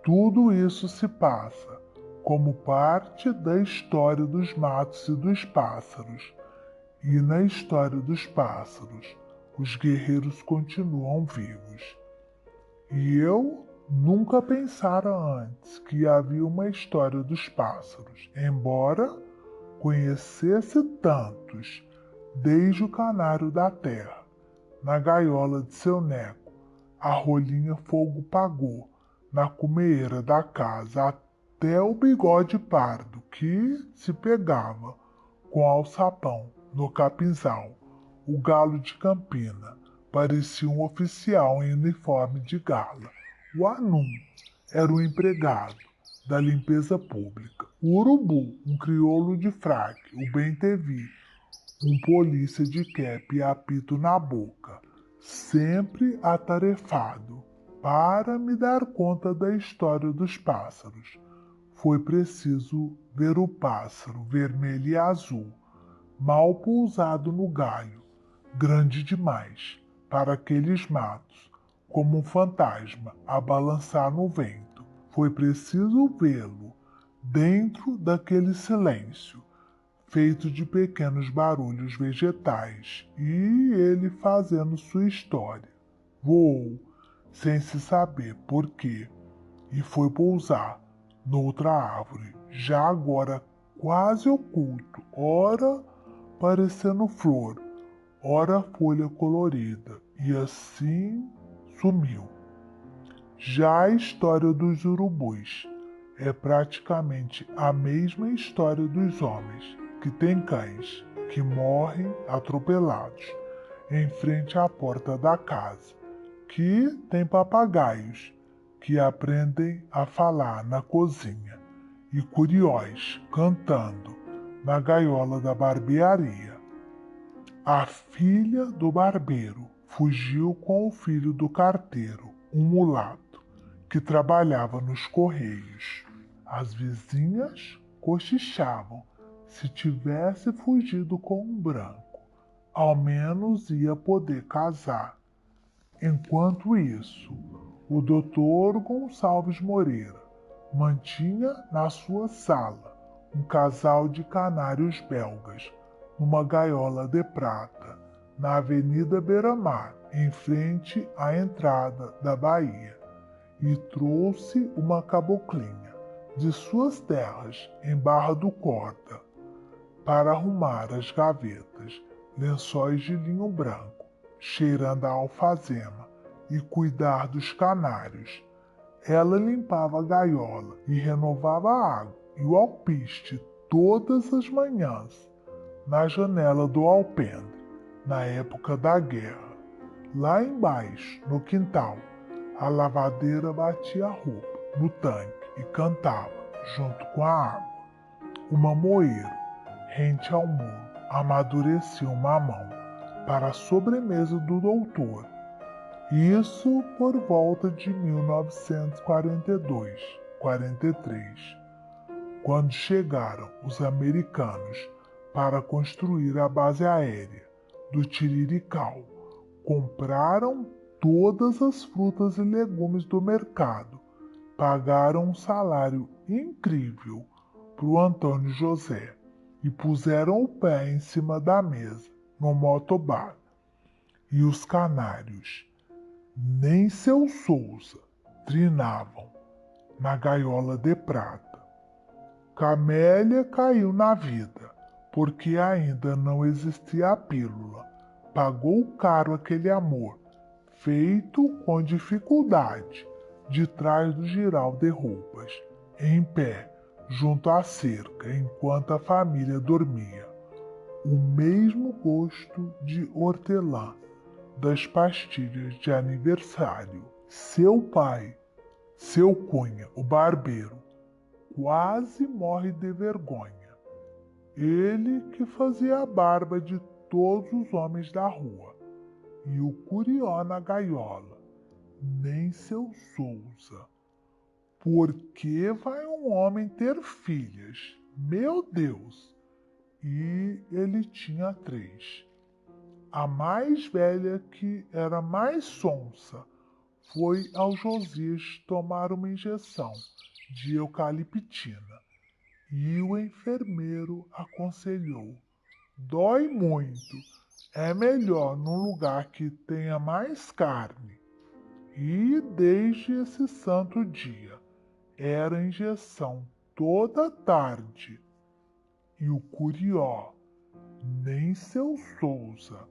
Tudo isso se passa como parte da história dos matos e dos pássaros, e na história dos pássaros os guerreiros continuam vivos. E eu nunca pensara antes que havia uma história dos pássaros, embora conhecesse tantos, desde o canário da terra, na gaiola de seu neco, a rolinha fogo pagou, na cumeira da casa, até o bigode pardo que se pegava com alçapão no capinzal. O galo de Campina parecia um oficial em uniforme de gala. O anum era um empregado da limpeza pública. O urubu, um crioulo de fraque. O bem-te-vi, um polícia de cap e apito na boca, sempre atarefado para me dar conta da história dos pássaros. Foi preciso ver o pássaro vermelho e azul, mal pousado no galho, grande demais para aqueles matos, como um fantasma a balançar no vento. Foi preciso vê-lo dentro daquele silêncio, feito de pequenos barulhos vegetais, e ele fazendo sua história. Voou, sem se saber por quê, e foi pousar noutra árvore, já agora quase oculto, ora parecendo flor, ora folha colorida, e assim sumiu. Já a história dos urubus é praticamente a mesma história dos homens, que têm cães que morrem atropelados em frente à porta da casa, que têm papagaios que aprendem a falar na cozinha, e curiós cantando na gaiola da barbearia. A filha do barbeiro fugiu com o filho do carteiro, um mulato, que trabalhava nos correios. As vizinhas cochichavam. Se tivesse fugido com um branco, ao menos ia poder casar. Enquanto isso, o doutor Gonçalves Moreira mantinha na sua sala um casal de canários belgas, numa gaiola de prata, na Avenida Beira-Mar, em frente à entrada da Bahia, e trouxe uma caboclinha de suas terras em Barra do Corda para arrumar as gavetas, lençóis de linho branco, cheirando a alfazema, e cuidar dos canários. Ela limpava a gaiola e renovava a água e o alpiste todas as manhãs na janela do alpendre, na época da guerra. Lá embaixo, no quintal, a lavadeira batia a roupa no tanque e cantava, junto com a água. O mamoeiro, rente ao muro, amadurecia um mamão para a sobremesa do doutor. Isso por volta de 1942-43, quando chegaram os americanos para construir a base aérea do Tiriricau. Compraram todas as frutas e legumes do mercado, pagaram um salário incrível para o Antônio José e puseram o pé em cima da mesa no motobar. E os canários, nem seu Souza, trinavam na gaiola de prata. Camélia caiu na vida, porque ainda não existia a pílula. Pagou caro aquele amor, feito com dificuldade, de trás do giral de roupas, em pé, junto à cerca, enquanto a família dormia. O mesmo gosto de hortelã das pastilhas de aniversário. Seu pai, seu Cunha, o barbeiro, quase morre de vergonha. Ele que fazia a barba de todos os homens da rua. E o Curió na gaiola, nem seu Souza. Por que vai um homem ter filhas? Meu Deus! E ele tinha 3. A mais velha, que era mais sonsa, foi ao Josias tomar uma injeção de eucaliptina. E o enfermeiro aconselhou: dói muito, é melhor num lugar que tenha mais carne. E desde esse santo dia, era injeção toda tarde. E o Curió, nem seu Souza.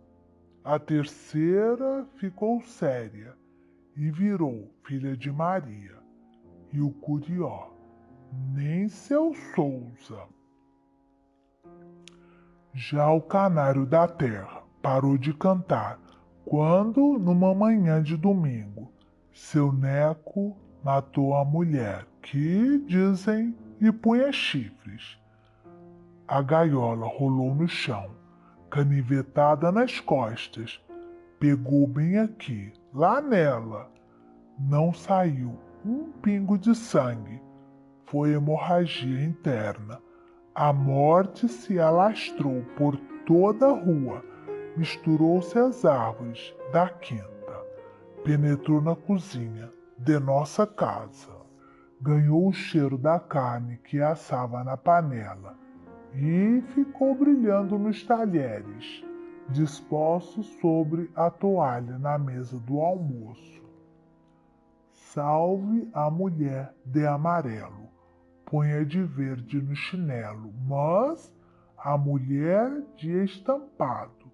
A terceira ficou séria e virou filha de Maria. E o Curió, nem seu Souza. Já o canário da terra parou de cantar quando, numa manhã de domingo, seu neco matou a mulher, que, dizem, lhe punha chifres. A gaiola rolou no chão, canivetada nas costas, pegou bem aqui, lá nela. Não saiu um pingo de sangue. Foi hemorragia interna. A morte se alastrou por toda a rua, misturou-se às árvores da quinta, penetrou na cozinha de nossa casa, ganhou o cheiro da carne que assava na panela e ficou brilhando nos talheres, dispostos sobre a toalha na mesa do almoço. Salve a mulher de amarelo, ponha de verde no chinelo, mas a mulher de estampado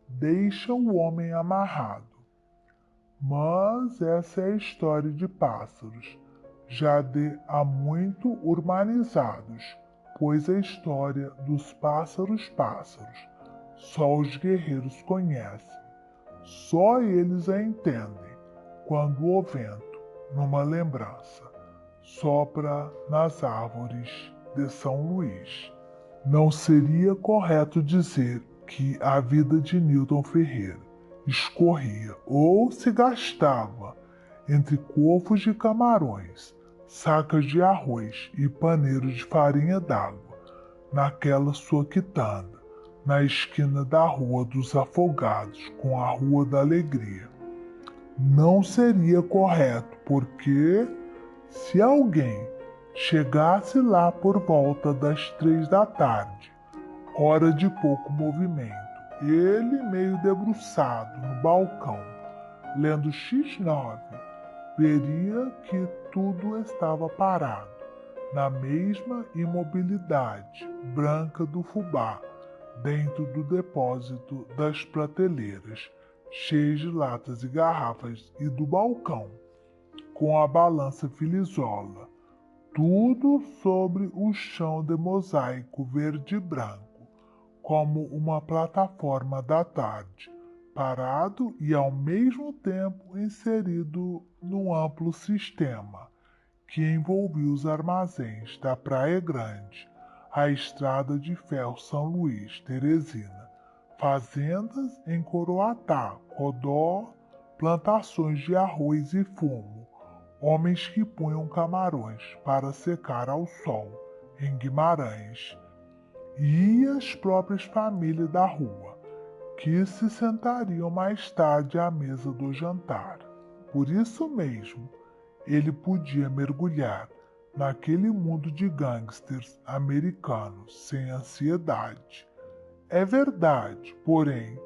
deixa o homem amarrado. Mas essa é a história de pássaros, já de há muito urbanizados, pois a história dos pássaros só os guerreiros conhecem, só eles a entendem, quando o vento, numa lembrança, sopra nas árvores de São Luís. Não seria correto dizer que a vida de Newton Ferreira escorria ou se gastava entre covos de camarões, sacas de arroz e paneiros de farinha d'água, naquela sua quitanda, na esquina da Rua dos Afogados com a Rua da Alegria. Não seria correto, porque se alguém chegasse lá por volta das 3 da tarde, hora de pouco movimento, ele meio debruçado no balcão, lendo X9, veria que tudo estava parado, na mesma imobilidade branca do fubá, dentro do depósito das prateleiras, cheias de latas e garrafas, e do balcão, com a balança filizola, tudo sobre o chão de mosaico verde e branco, como uma plataforma da tarde, parado e ao mesmo tempo inserido num amplo sistema que envolvia os armazéns da Praia Grande, a estrada de ferro São Luís, Teresina, fazendas em Coroatá, Codó, plantações de arroz e fumo, homens que punham camarões para secar ao sol em Guimarães, e as próprias famílias da rua, que se sentariam mais tarde à mesa do jantar. Por isso mesmo, ele podia mergulhar naquele mundo de gangsters americanos sem ansiedade. É verdade, porém,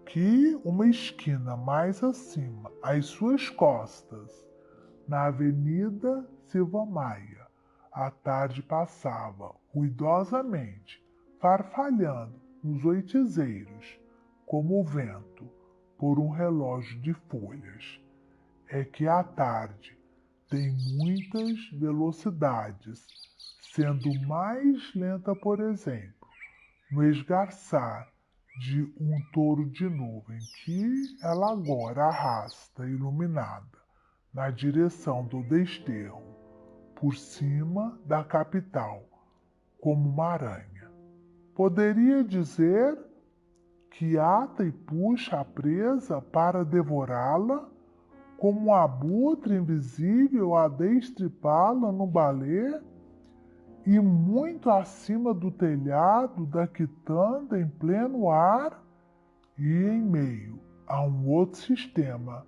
que uma esquina mais acima, às suas costas, na Avenida Silva Maia, a tarde passava ruidosamente, farfalhando nos oitizeiros, como o vento, por um relógio de folhas. É que a tarde tem muitas velocidades, sendo mais lenta, por exemplo, no esgarçar de um touro de nuvem que ela agora arrasta iluminada na direção do desterro, por cima da capital, como uma aranha. Poderia dizer que ata e puxa a presa para devorá-la, como um abutre invisível a destripá-la no balé, e muito acima do telhado da quitanda em pleno ar, e em meio a um outro sistema,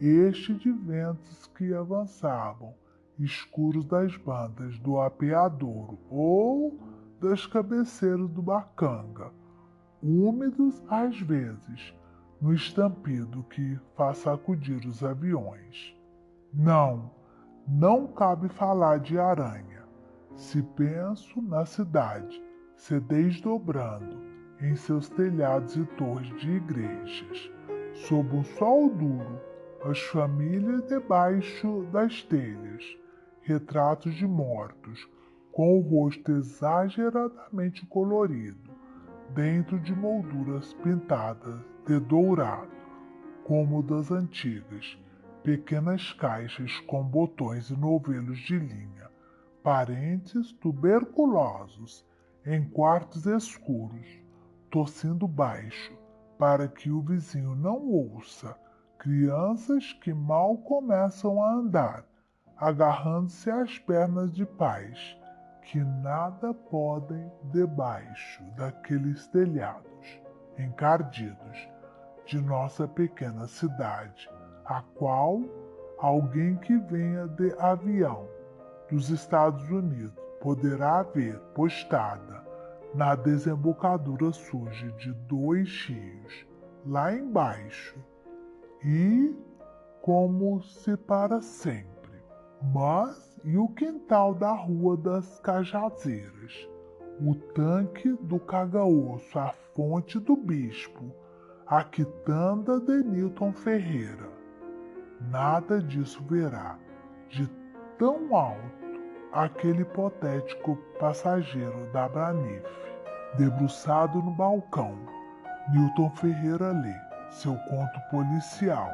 este de ventos que avançavam, escuros das bandas do apeadouro ou das cabeceiras do bacanga, úmidos às vezes, no estampido que faz sacudir os aviões. Não cabe falar de aranha, se penso na cidade se desdobrando em seus telhados e torres de igrejas, sob um sol duro, as famílias debaixo das telhas, retratos de mortos, com o rosto exageradamente colorido, dentro de molduras pintadas de dourado, como das antigas, pequenas caixas com botões e novelos de linha, parentes tuberculosos, em quartos escuros, tossindo baixo, para que o vizinho não ouça, crianças que mal começam a andar, agarrando-se às pernas de pais, que nada podem debaixo daqueles telhados encardidos de nossa pequena cidade, a qual alguém que venha de avião dos Estados Unidos poderá ver postada na desembocadura suja de 2 rios, lá embaixo, e como se para sempre. Mas e o quintal da Rua das Cajazeiras? O tanque do Cagaosso, a fonte do Bispo, a quitanda de Newton Ferreira? Nada disso verá, de tão alto, aquele hipotético passageiro da Branife. Debruçado no balcão, Newton Ferreira lê seu conto policial.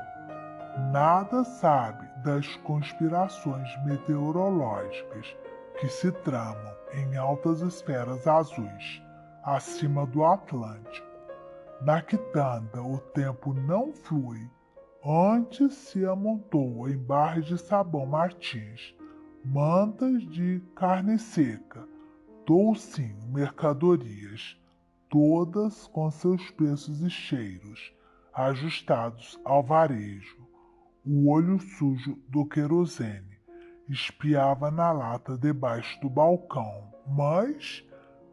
Nada sabe das conspirações meteorológicas que se tramam em altas esferas azuis, acima do Atlântico. Na quitanda o tempo não flui, antes se amontoa em barras de sabão Martins, mantas de carne seca, toucinho, mercadorias, todas com seus preços e cheiros ajustados ao varejo. O olho sujo do querosene espiava na lata debaixo do balcão, mas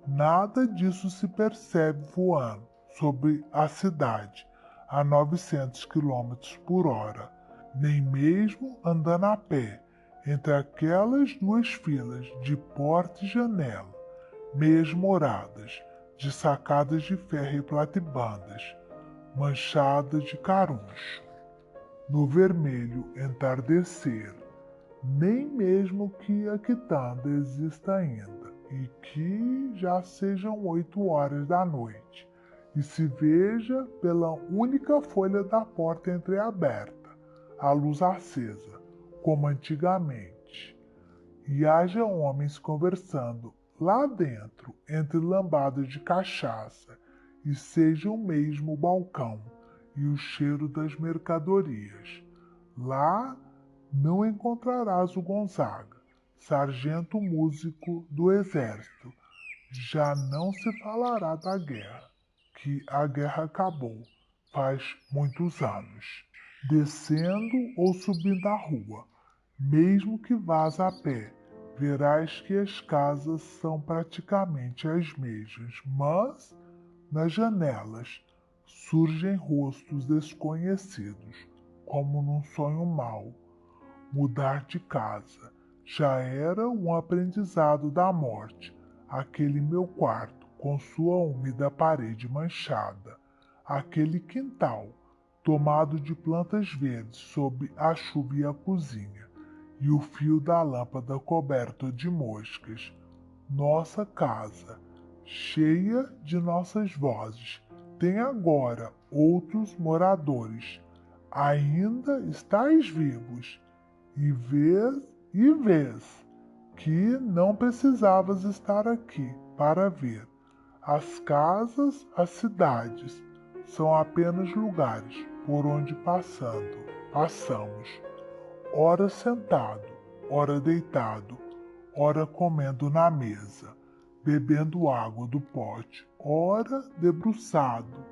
nada disso se percebe voando sobre a cidade a 900 km/h, nem mesmo andando a pé entre aquelas 2 filas de porta e janela, meias moradas, de sacadas de ferro e platibandas, manchada de caruncho. No vermelho entardecer, nem mesmo que a quitanda exista ainda, e que já sejam 8 horas da noite, e se veja pela única folha da porta entreaberta, a luz acesa, como antigamente, e haja homens conversando lá dentro, entre lambadas de cachaça, e seja o mesmo balcão e o cheiro das mercadorias. Lá não encontrarás o Gonzaga, sargento músico do exército. Já não se falará da guerra, que a guerra acabou faz muitos anos. Descendo ou subindo a rua, mesmo que vás a pé, verás que as casas são praticamente as mesmas, mas nas janelas surgem rostos desconhecidos, como num sonho mau. Mudar de casa já era um aprendizado da morte. Aquele meu quarto, com sua úmida parede manchada, aquele quintal, tomado de plantas verdes sob a chuva e a cozinha, e o fio da lâmpada coberto de moscas. Nossa casa, cheia de nossas vozes, tem agora outros moradores. Ainda estáis vivos, e vês que não precisavas estar aqui para ver. As casas, as cidades, são apenas lugares por onde passamos, ora sentado, ora deitado, ora comendo na mesa, bebendo água do pote, ora debruçado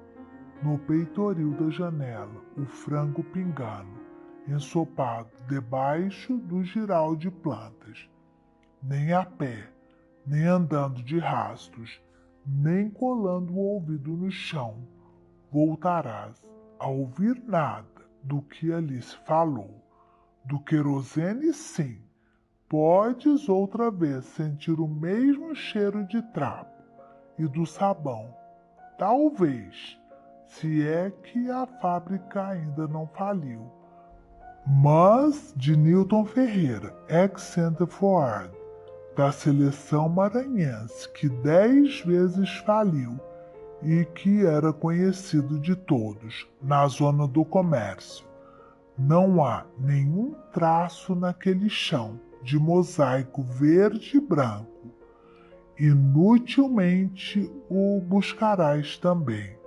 no peitoril da janela, o frango pingando, ensopado debaixo do giral de plantas. Nem a pé, nem andando de rastros, nem colando o ouvido no chão, voltarás a ouvir nada do que ali se falou. Do querosene, sim, podes outra vez sentir o mesmo cheiro de trapo e do sabão. Talvez, se é que a fábrica ainda não faliu. Mas de Newton Ferreira, ex-center forward da seleção maranhense, que 10 vezes faliu e que era conhecido de todos na zona do comércio, não há nenhum traço naquele chão de mosaico verde e branco. Inutilmente o buscarás também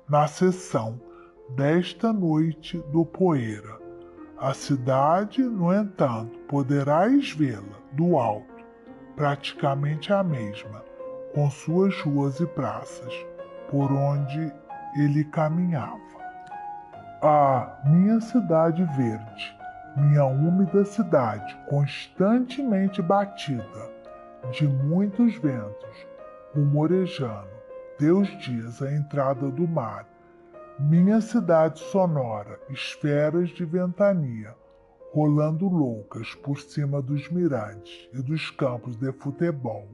na seção desta noite do Poeira. A cidade, no entanto, poderás vê-la do alto, praticamente a mesma, com suas ruas e praças, por onde ele caminhava. Ah, minha cidade verde, minha úmida cidade, constantemente batida de muitos ventos, rumorejando, Deus diz a entrada do mar. Minha cidade sonora, esferas de ventania, rolando loucas por cima dos mirantes e dos campos de futebol.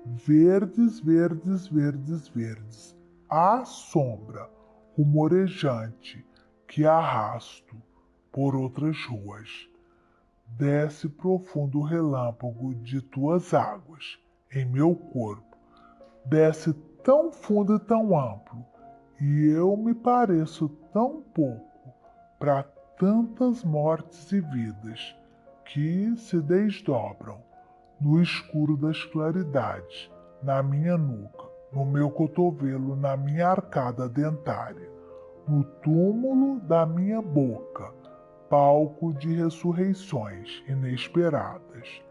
Verdes, verdes, verdes, verdes. A sombra rumorejante que arrasto por outras ruas. Desce profundo relâmpago de tuas águas em meu corpo. Desce tão fundo e tão amplo, e eu me pareço tão pouco para tantas mortes e vidas que se desdobram no escuro das claridades, na minha nuca, no meu cotovelo, na minha arcada dentária, no túmulo da minha boca, palco de ressurreições inesperadas.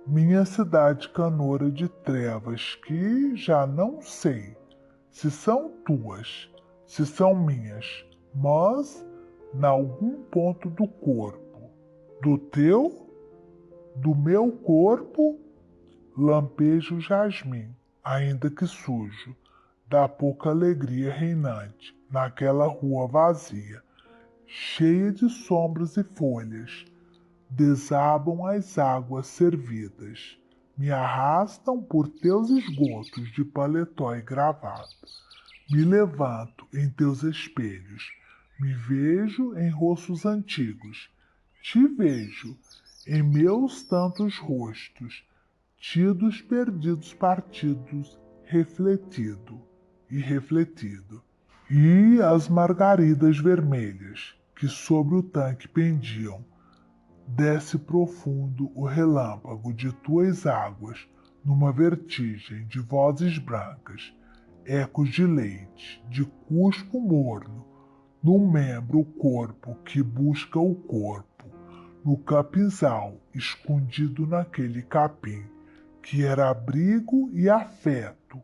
Minha cidade canoura de trevas que já não sei se são tuas, se são minhas, mas nalgum ponto do corpo, do teu, do meu corpo, lampeja o jasmim, ainda que sujo, da pouca alegria reinante naquela rua vazia, cheia de sombras e folhas. Desabam as águas servidas, me arrastam por teus esgotos de paletó e gravata. Me levanto em teus espelhos, me vejo em rostos antigos, te vejo em meus tantos rostos, tidos, perdidos, partidos, refletido e refletido. E as margaridas vermelhas que sobre o tanque pendiam, desce profundo o relâmpago de tuas águas numa vertigem de vozes brancas, ecos de leite, de cuspo morno, num membro o corpo que busca o corpo, no capinzal escondido naquele capim, que era abrigo e afeto,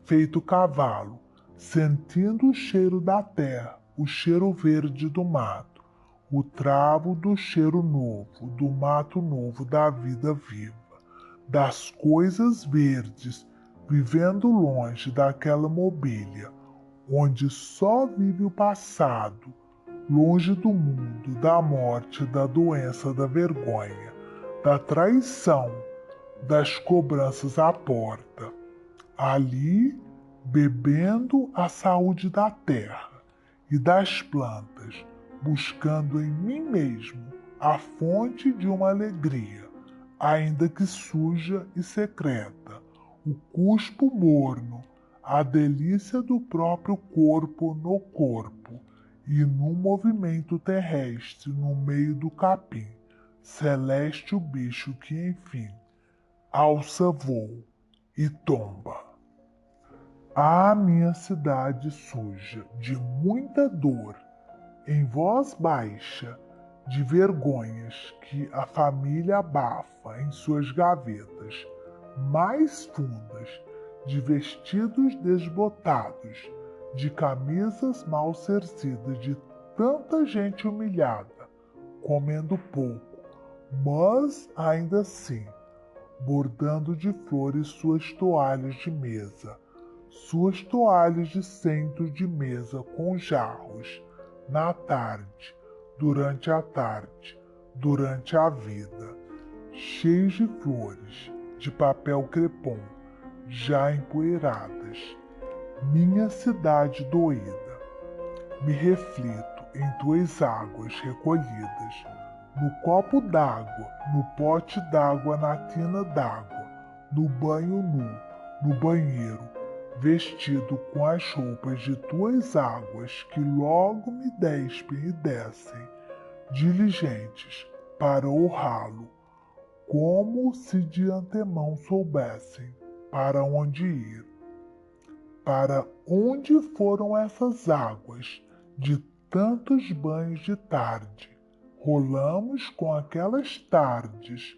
feito cavalo, sentindo o cheiro da terra, o cheiro verde do mato, o travo do cheiro novo, do mato novo da vida viva, das coisas verdes, vivendo longe daquela mobília, onde só vive o passado, longe do mundo, da morte, da doença, da vergonha, da traição, das cobranças à porta. Ali, bebendo a saúde da terra e das plantas, buscando em mim mesmo a fonte de uma alegria, ainda que suja e secreta, o cuspo morno, a delícia do próprio corpo no corpo, e num movimento terrestre no meio do capim, celeste o bicho que, enfim, alça voo e tomba. Ah, minha cidade suja, de muita dor, em voz baixa, de vergonhas que a família abafa em suas gavetas mais fundas, de vestidos desbotados, de camisas mal cercidas, de tanta gente humilhada, comendo pouco, mas ainda assim, bordando de flores suas toalhas de mesa, suas toalhas de centro de mesa com jarros, na tarde, durante a tarde, durante a vida, cheios de flores, de papel crepom, já empoeiradas. Minha cidade doída, me reflito em tuas águas recolhidas, no copo d'água, no pote d'água, na tina d'água, no banho nu, no banheiro, vestido com as roupas de tuas águas que logo me despem e descem, diligentes para o ralo, como se de antemão soubessem para onde ir. Para onde foram essas águas de tantos banhos de tarde? Rolamos com aquelas tardes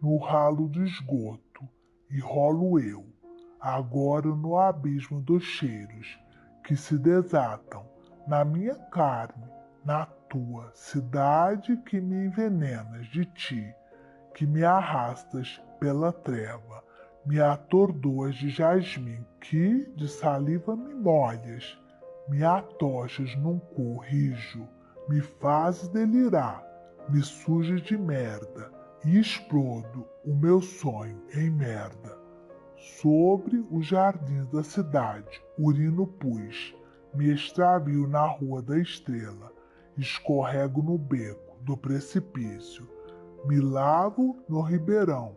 no ralo do esgoto, e rolo eu, agora no abismo dos cheiros que se desatam na minha carne, na tua cidade que me envenenas de ti, que me arrastas pela treva, me atordoas de jasmim, que de saliva me molhas, me atochas num cu rijo, me fazes delirar, me sujas de merda, e explodo o meu sonho em merda. Sobre os jardins da cidade, urino pus, me extravio na rua da estrela, escorrego no beco do precipício, me lavo no ribeirão,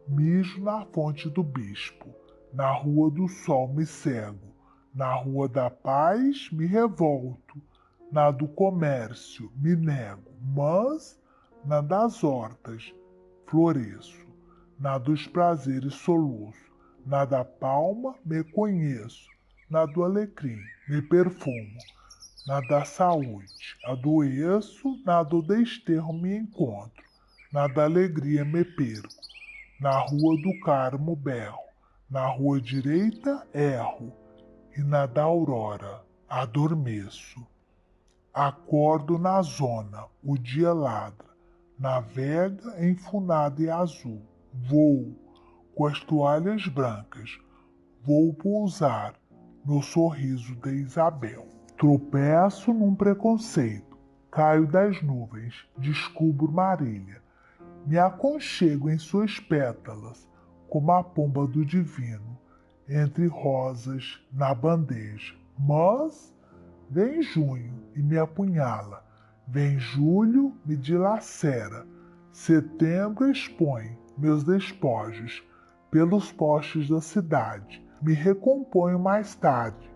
mijo na fonte do bispo, na rua do sol me cego, na rua da paz me revolto, na do comércio me nego, mas na das hortas floresço, na dos prazeres soluço, na da palma me conheço, na do alecrim me perfumo, na da saúde adoeço, na do desterro me encontro, na da alegria me perco, na rua do Carmo berro, na rua direita erro, e na da aurora adormeço. Acordo na zona, o dia ladra, navega enfunado e azul, voo com as toalhas brancas, vou pousar no sorriso de Isabel. Tropeço num preconceito, caio das nuvens, descubro Marília, me aconchego em suas pétalas, como a pomba do divino, entre rosas na bandeja, Mas vem junho e me apunhala, vem julho me dilacera, setembro expõe meus despojos pelos postes da cidade, me recomponho mais tarde,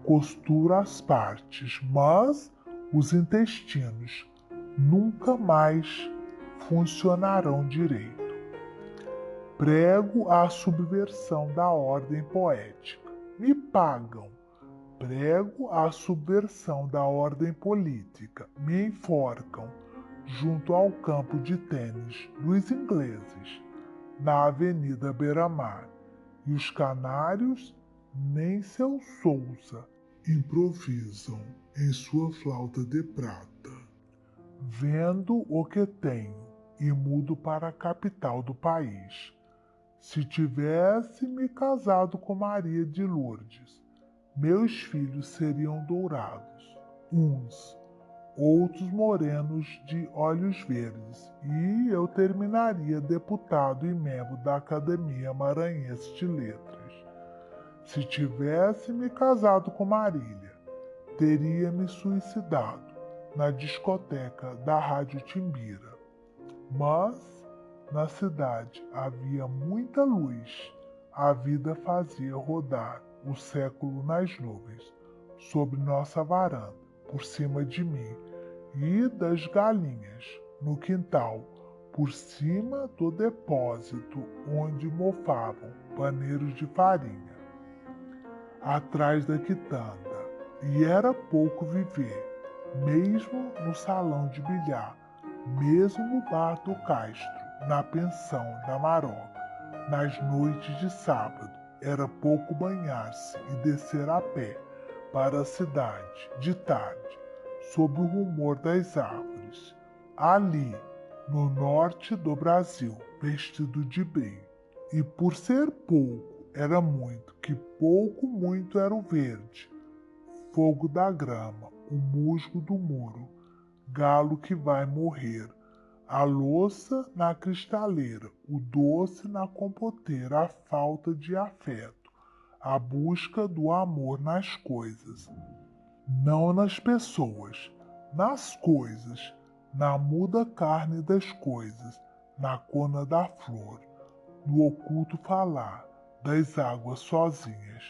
costuro as partes, mas os intestinos nunca mais funcionarão direito. Prego a subversão da ordem poética. Me pagam. Prego a subversão da ordem política. Me enforcam junto ao campo de tênis dos ingleses, na Avenida Beira-Mar. E os canários, nem seu Sousa, improvisam em sua flauta de prata. Vendo o que tenho e mudo para a capital do país. Se tivesse me casado com Maria de Lourdes, meus filhos seriam dourados, uns, outros morenos de olhos verdes, e eu terminaria deputado e membro da Academia Maranhense de Letras. Se tivesse me casado com Marília, teria me suicidado na discoteca da Rádio Timbira. Mas na cidade havia muita luz, a vida fazia rodar o século nas nuvens, sobre nossa varanda, por cima de mim, e das galinhas, no quintal, por cima do depósito onde mofavam paneiros de farinha, atrás da quitanda, e era pouco viver, mesmo no salão de bilhar, mesmo no bar do Castro, na pensão da Maroca, nas noites de sábado, era pouco banhar-se e descer a pé para a cidade, de tarde, sob o rumor das árvores. Ali, no norte do Brasil, vestido de brim. E por ser pouco, era muito, que pouco muito era o verde, fogo da grama, o musgo do muro, galo que vai morrer, a louça na cristaleira, o doce na compoteira, a falta de afeto, a busca do amor nas coisas, não nas pessoas, nas coisas, na muda carne das coisas, na cona da flor, no oculto falar das águas sozinhas,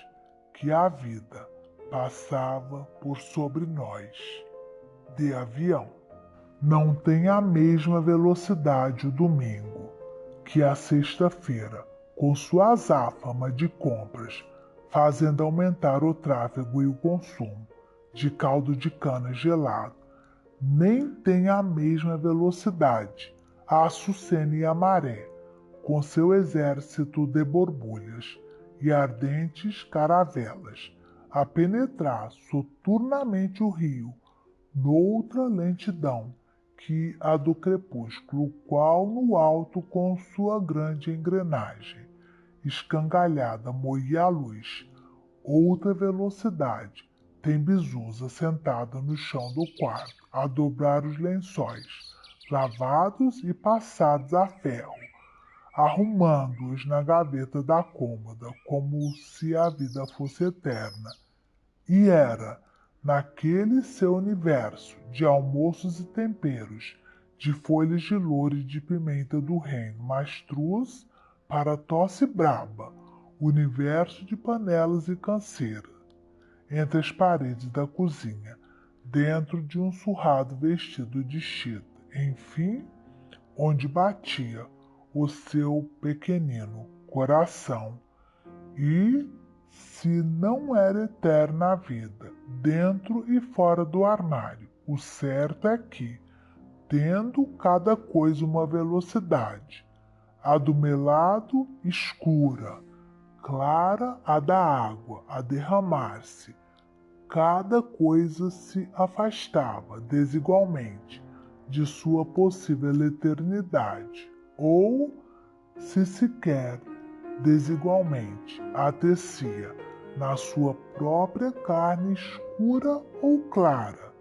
que a vida passava por sobre nós, de avião. Não tem a mesma velocidade o domingo que a sexta-feira, com sua azáfama de compras, fazendo aumentar o tráfego e o consumo de caldo de cana gelado. Nem tem a mesma velocidade a açucena e a maré, com seu exército de borbulhas e ardentes caravelas, a penetrar soturnamente o rio, noutra lentidão que a do crepúsculo, qual no alto com sua grande engrenagem escangalhada moía a luz. Outra velocidade tem Bizusa sentada no chão do quarto, a dobrar os lençóis, lavados e passados a ferro, arrumando-os na gaveta da cômoda, como se a vida fosse eterna. E era, naquele seu universo de almoços e temperos, de folhas de louro e de pimenta do reino mastruz para tosse braba, universo de panelas e canseira, entre as paredes da cozinha, dentro de um surrado vestido de chita, enfim, onde batia o seu pequenino coração. E se não era eterna a vida, dentro e fora do armário, o certo é que, tendo cada coisa uma velocidade, a do melado escura, clara a da água a derramar-se, cada coisa se afastava desigualmente de sua possível eternidade, ou, se sequer desigualmente, a tecia na sua própria carne escura ou clara,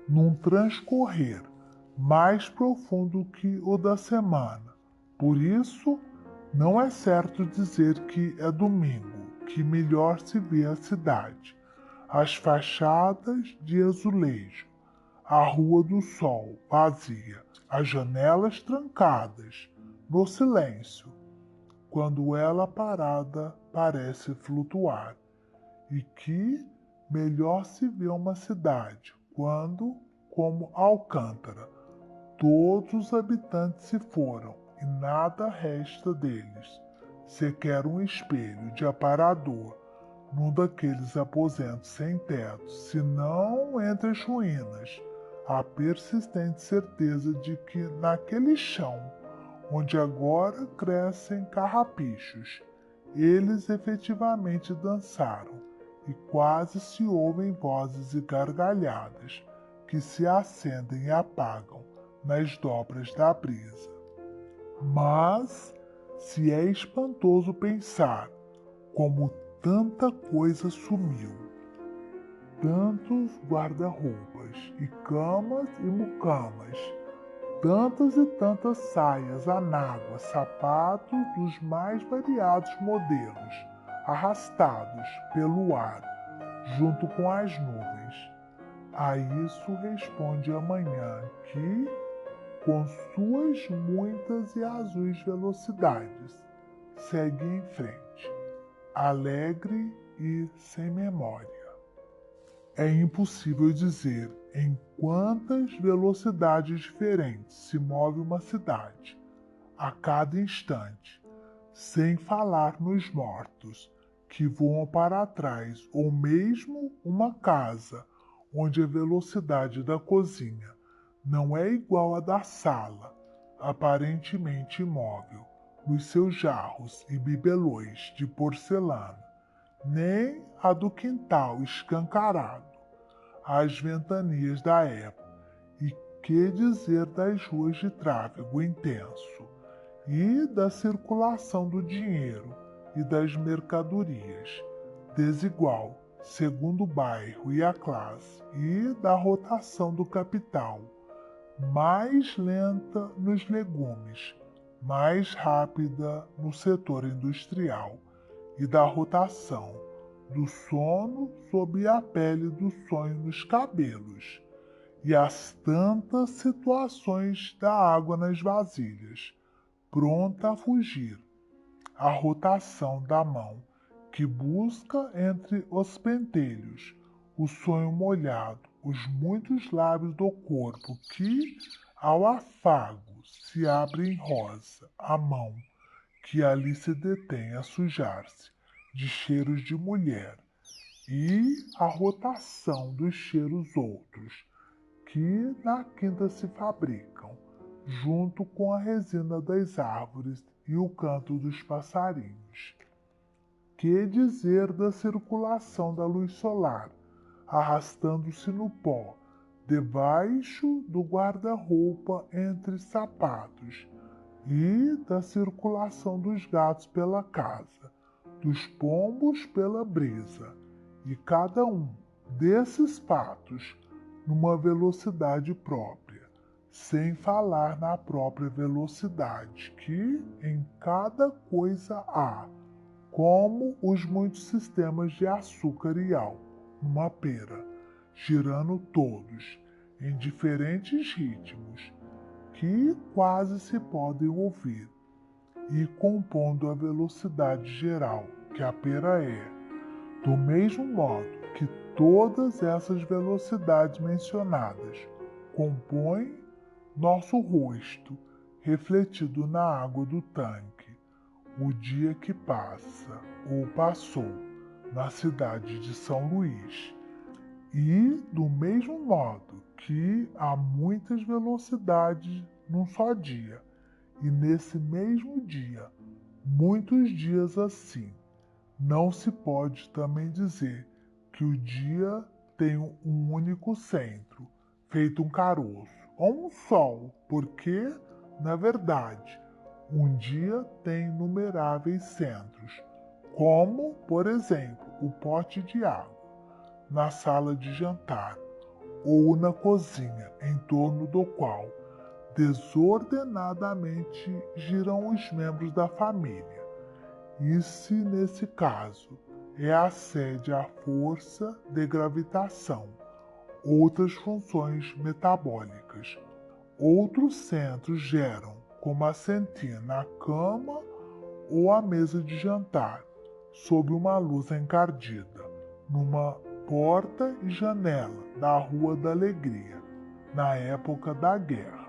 num transcorrer mais profundo que o da semana. Por isso, não é certo dizer que é domingo que melhor se vê a cidade. as fachadas de azulejo, a Rua do Sol vazia, as janelas trancadas, no silêncio, quando ela parada parece flutuar, e que melhor se vê uma cidade quando, como Alcântara, todos os habitantes se foram e nada resta deles, sequer um espelho de aparador num daqueles aposentos sem teto, senão entre as ruínas, a persistente certeza de que naquele chão, onde agora crescem carrapichos, eles efetivamente dançaram, e quase se ouvem vozes e gargalhadas que se acendem e apagam nas dobras da brisa. Mas se é espantoso pensar como tanta coisa sumiu, tantos guarda-roupas e camas e mucamas, tantas e tantas saias, anáguas, sapatos dos mais variados modelos, arrastados pelo ar, junto com as nuvens. A isso responde amanhã que, com suas muitas e azuis velocidades, segue em frente, alegre e sem memória. É impossível dizer em quantas velocidades diferentes se move uma cidade, a cada instante, sem falar nos mortos que voam para trás, ou mesmo uma casa onde a velocidade da cozinha não é igual à da sala, aparentemente imóvel, nos seus jarros e bibelôs de porcelana, nem a do quintal escancarado, às ventanias da época, e que dizer das ruas de tráfego intenso, e da circulação do dinheiro e das mercadorias, desigual, segundo o bairro e a classe, e da rotação do capital, mais lenta nos legumes, mais rápida no setor industrial, e da rotação do sono sob a pele do sonho nos cabelos, e as tantas situações da água nas vasilhas, pronta a fugir, a rotação da mão que busca entre os pentelhos o sonho molhado, os muitos lábios do corpo que, ao afago, se abrem rosa, a mão que ali se detém a sujar-se de cheiros de mulher, e a rotação dos cheiros outros, que na quinta se fabricam, junto com a resina das árvores e o canto dos passarinhos. Que dizer da circulação da luz solar, arrastando-se no pó, debaixo do guarda-roupa entre sapatos, e da circulação dos gatos pela casa, dos pombos pela brisa, e cada um desses patos numa velocidade própria, sem falar na própria velocidade que em cada coisa há, como os muitos sistemas de açúcar e álcool numa pera, girando todos em diferentes ritmos que quase se podem ouvir, e compondo a velocidade geral que a pera é, do mesmo modo que todas essas velocidades mencionadas compõem nosso rosto refletido na água do tanque, o dia que passa ou passou na cidade de São Luís. E, do mesmo modo que há muitas velocidades num só dia, e nesse mesmo dia, muitos dias assim, não se pode também dizer que o dia tem um único centro, feito um caroço, ou um sol, porque, na verdade, um dia tem inumeráveis centros, como, por exemplo, o pote de água na sala de jantar, ou na cozinha, em torno do qual desordenadamente giram os membros da família. E se nesse caso é a sede à força de gravitação, outras funções metabólicas. Outros centros geram, como a sentina, a cama ou a mesa de jantar, sob uma luz encardida, numa porta e janela da Rua da Alegria, na época da guerra.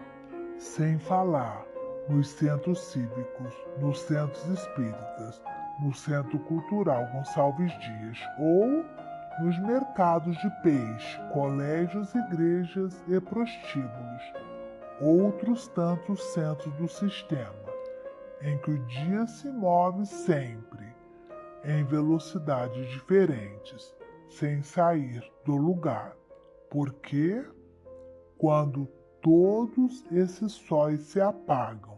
Sem falar nos centros cívicos, nos centros espíritas, no Centro Cultural Gonçalves Dias ou nos mercados de peixe, colégios, igrejas e prostíbulos, outros tantos centros do sistema, em que o dia se move sempre em velocidades diferentes, sem sair do lugar, porque quando todos esses sóis se apagam,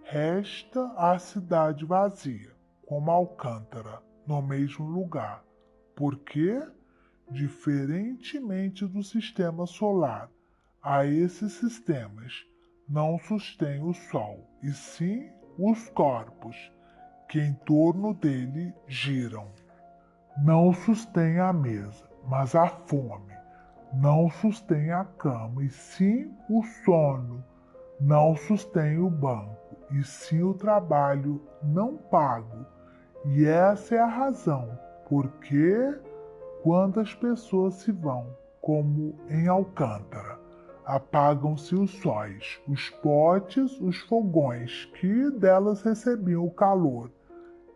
resta a cidade vazia, como Alcântara, no mesmo lugar, porque, diferentemente do sistema solar, a esses sistemas não sustém o Sol, e sim os corpos que em torno dele giram. Não sustém a mesa, mas a fome. Não sustém a cama, e sim o sono. Não sustém o banco, e sim o trabalho não pago. E essa é a razão porque, quando as pessoas se vão, como em Alcântara, apagam-se os sóis, os potes, os fogões que delas recebiam o calor.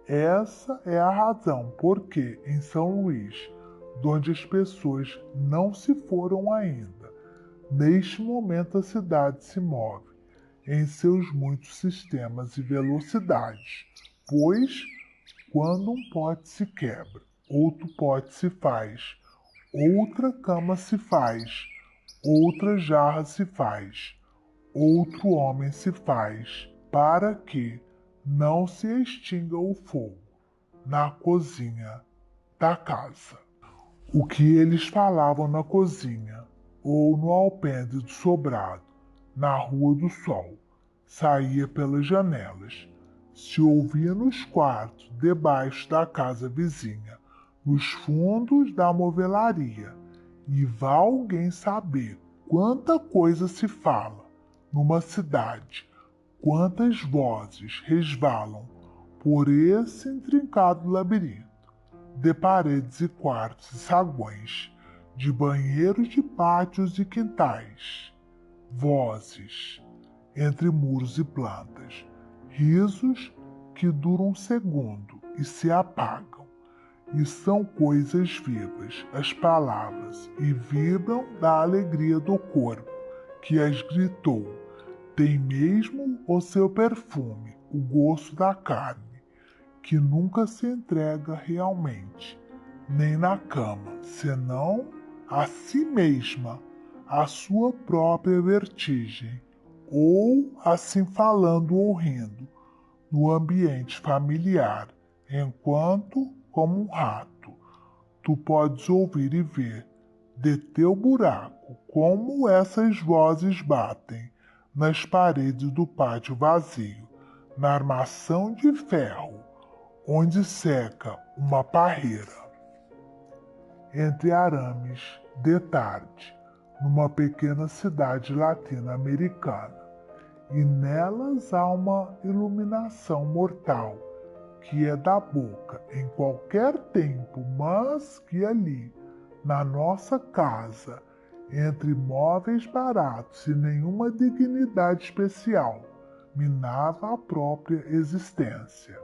Essa é a razão porque, em São Luís, donde as pessoas não se foram ainda, neste momento a cidade se move em seus muitos sistemas e velocidades, pois, quando um pote se quebra, outro pote se faz, outra cama se faz, outra jarra se faz, outro homem se faz, para que não se extinga o fogo na cozinha da casa. O que eles falavam na cozinha ou no alpendre do sobrado, na Rua do Sol, saía pelas janelas, se ouvia nos quartos debaixo da casa vizinha, nos fundos da movelaria, e vá alguém saber quanta coisa se fala numa cidade, quantas vozes resvalam por esse intrincado labirinto de paredes e quartos e saguões, de banheiros, de pátios e quintais. Vozes entre muros e plantas, risos que duram um segundo e se apagam, e são coisas vivas as palavras, e vibram da alegria do corpo que as gritou. Tem mesmo o seu perfume, o gosto da carne, que nunca se entrega realmente, nem na cama, senão a si mesma, a sua própria vertigem, ou assim falando ou rindo, no ambiente familiar, enquanto, como um rato, tu podes ouvir e ver, de teu buraco, como essas vozes batem nas paredes do pátio vazio, na armação de ferro, onde seca uma parreira. Entre arames, de tarde, numa pequena cidade latino-americana, e nelas há uma iluminação mortal, que é da boca em qualquer tempo, mas que ali, na nossa casa, entre móveis baratos e nenhuma dignidade especial, minava a própria existência.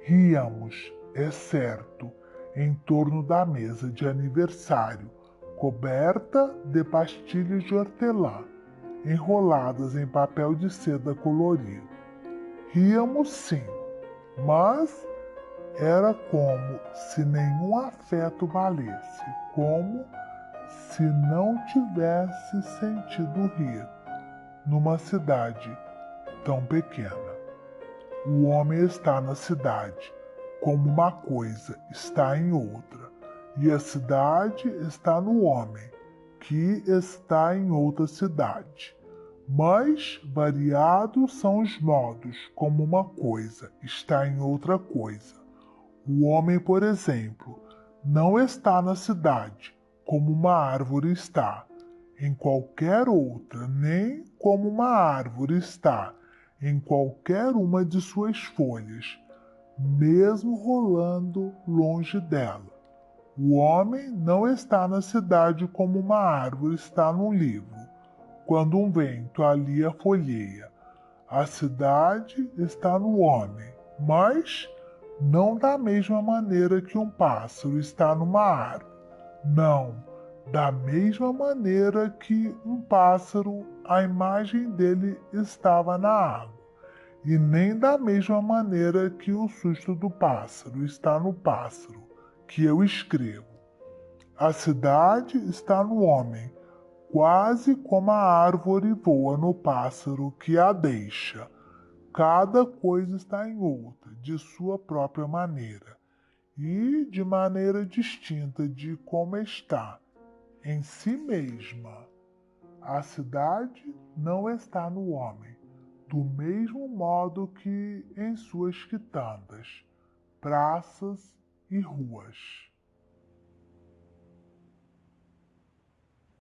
Ríamos, é certo, em torno da mesa de aniversário, coberta de pastilhas de hortelã, enroladas em papel de seda colorido. Ríamos sim, mas era como se nenhum afeto valesse, como se não tivesse sentido rir numa cidade tão pequena. O homem está na cidade, como uma coisa está em outra, e a cidade está no homem, que está em outra cidade. Mas variados são os modos como uma coisa está em outra coisa. O homem, por exemplo, não está na cidade, como uma árvore está em qualquer outra, nem como uma árvore está em qualquer uma de suas folhas, mesmo rolando longe dela. O homem não está na cidade como uma árvore está num livro, quando um vento ali a folheia. A cidade está no homem, mas não da mesma maneira que um pássaro está numa árvore. Não, da mesma maneira que um pássaro, a imagem dele estava na água, e nem da mesma maneira que o susto do pássaro está no pássaro, que eu escrevo. A cidade está no homem, quase como a árvore voa no pássaro que a deixa. Cada coisa está em outra, de sua própria maneira, e de maneira distinta de como está em si mesma. A cidade não está no homem, do mesmo modo que em suas quitandas, praças e ruas.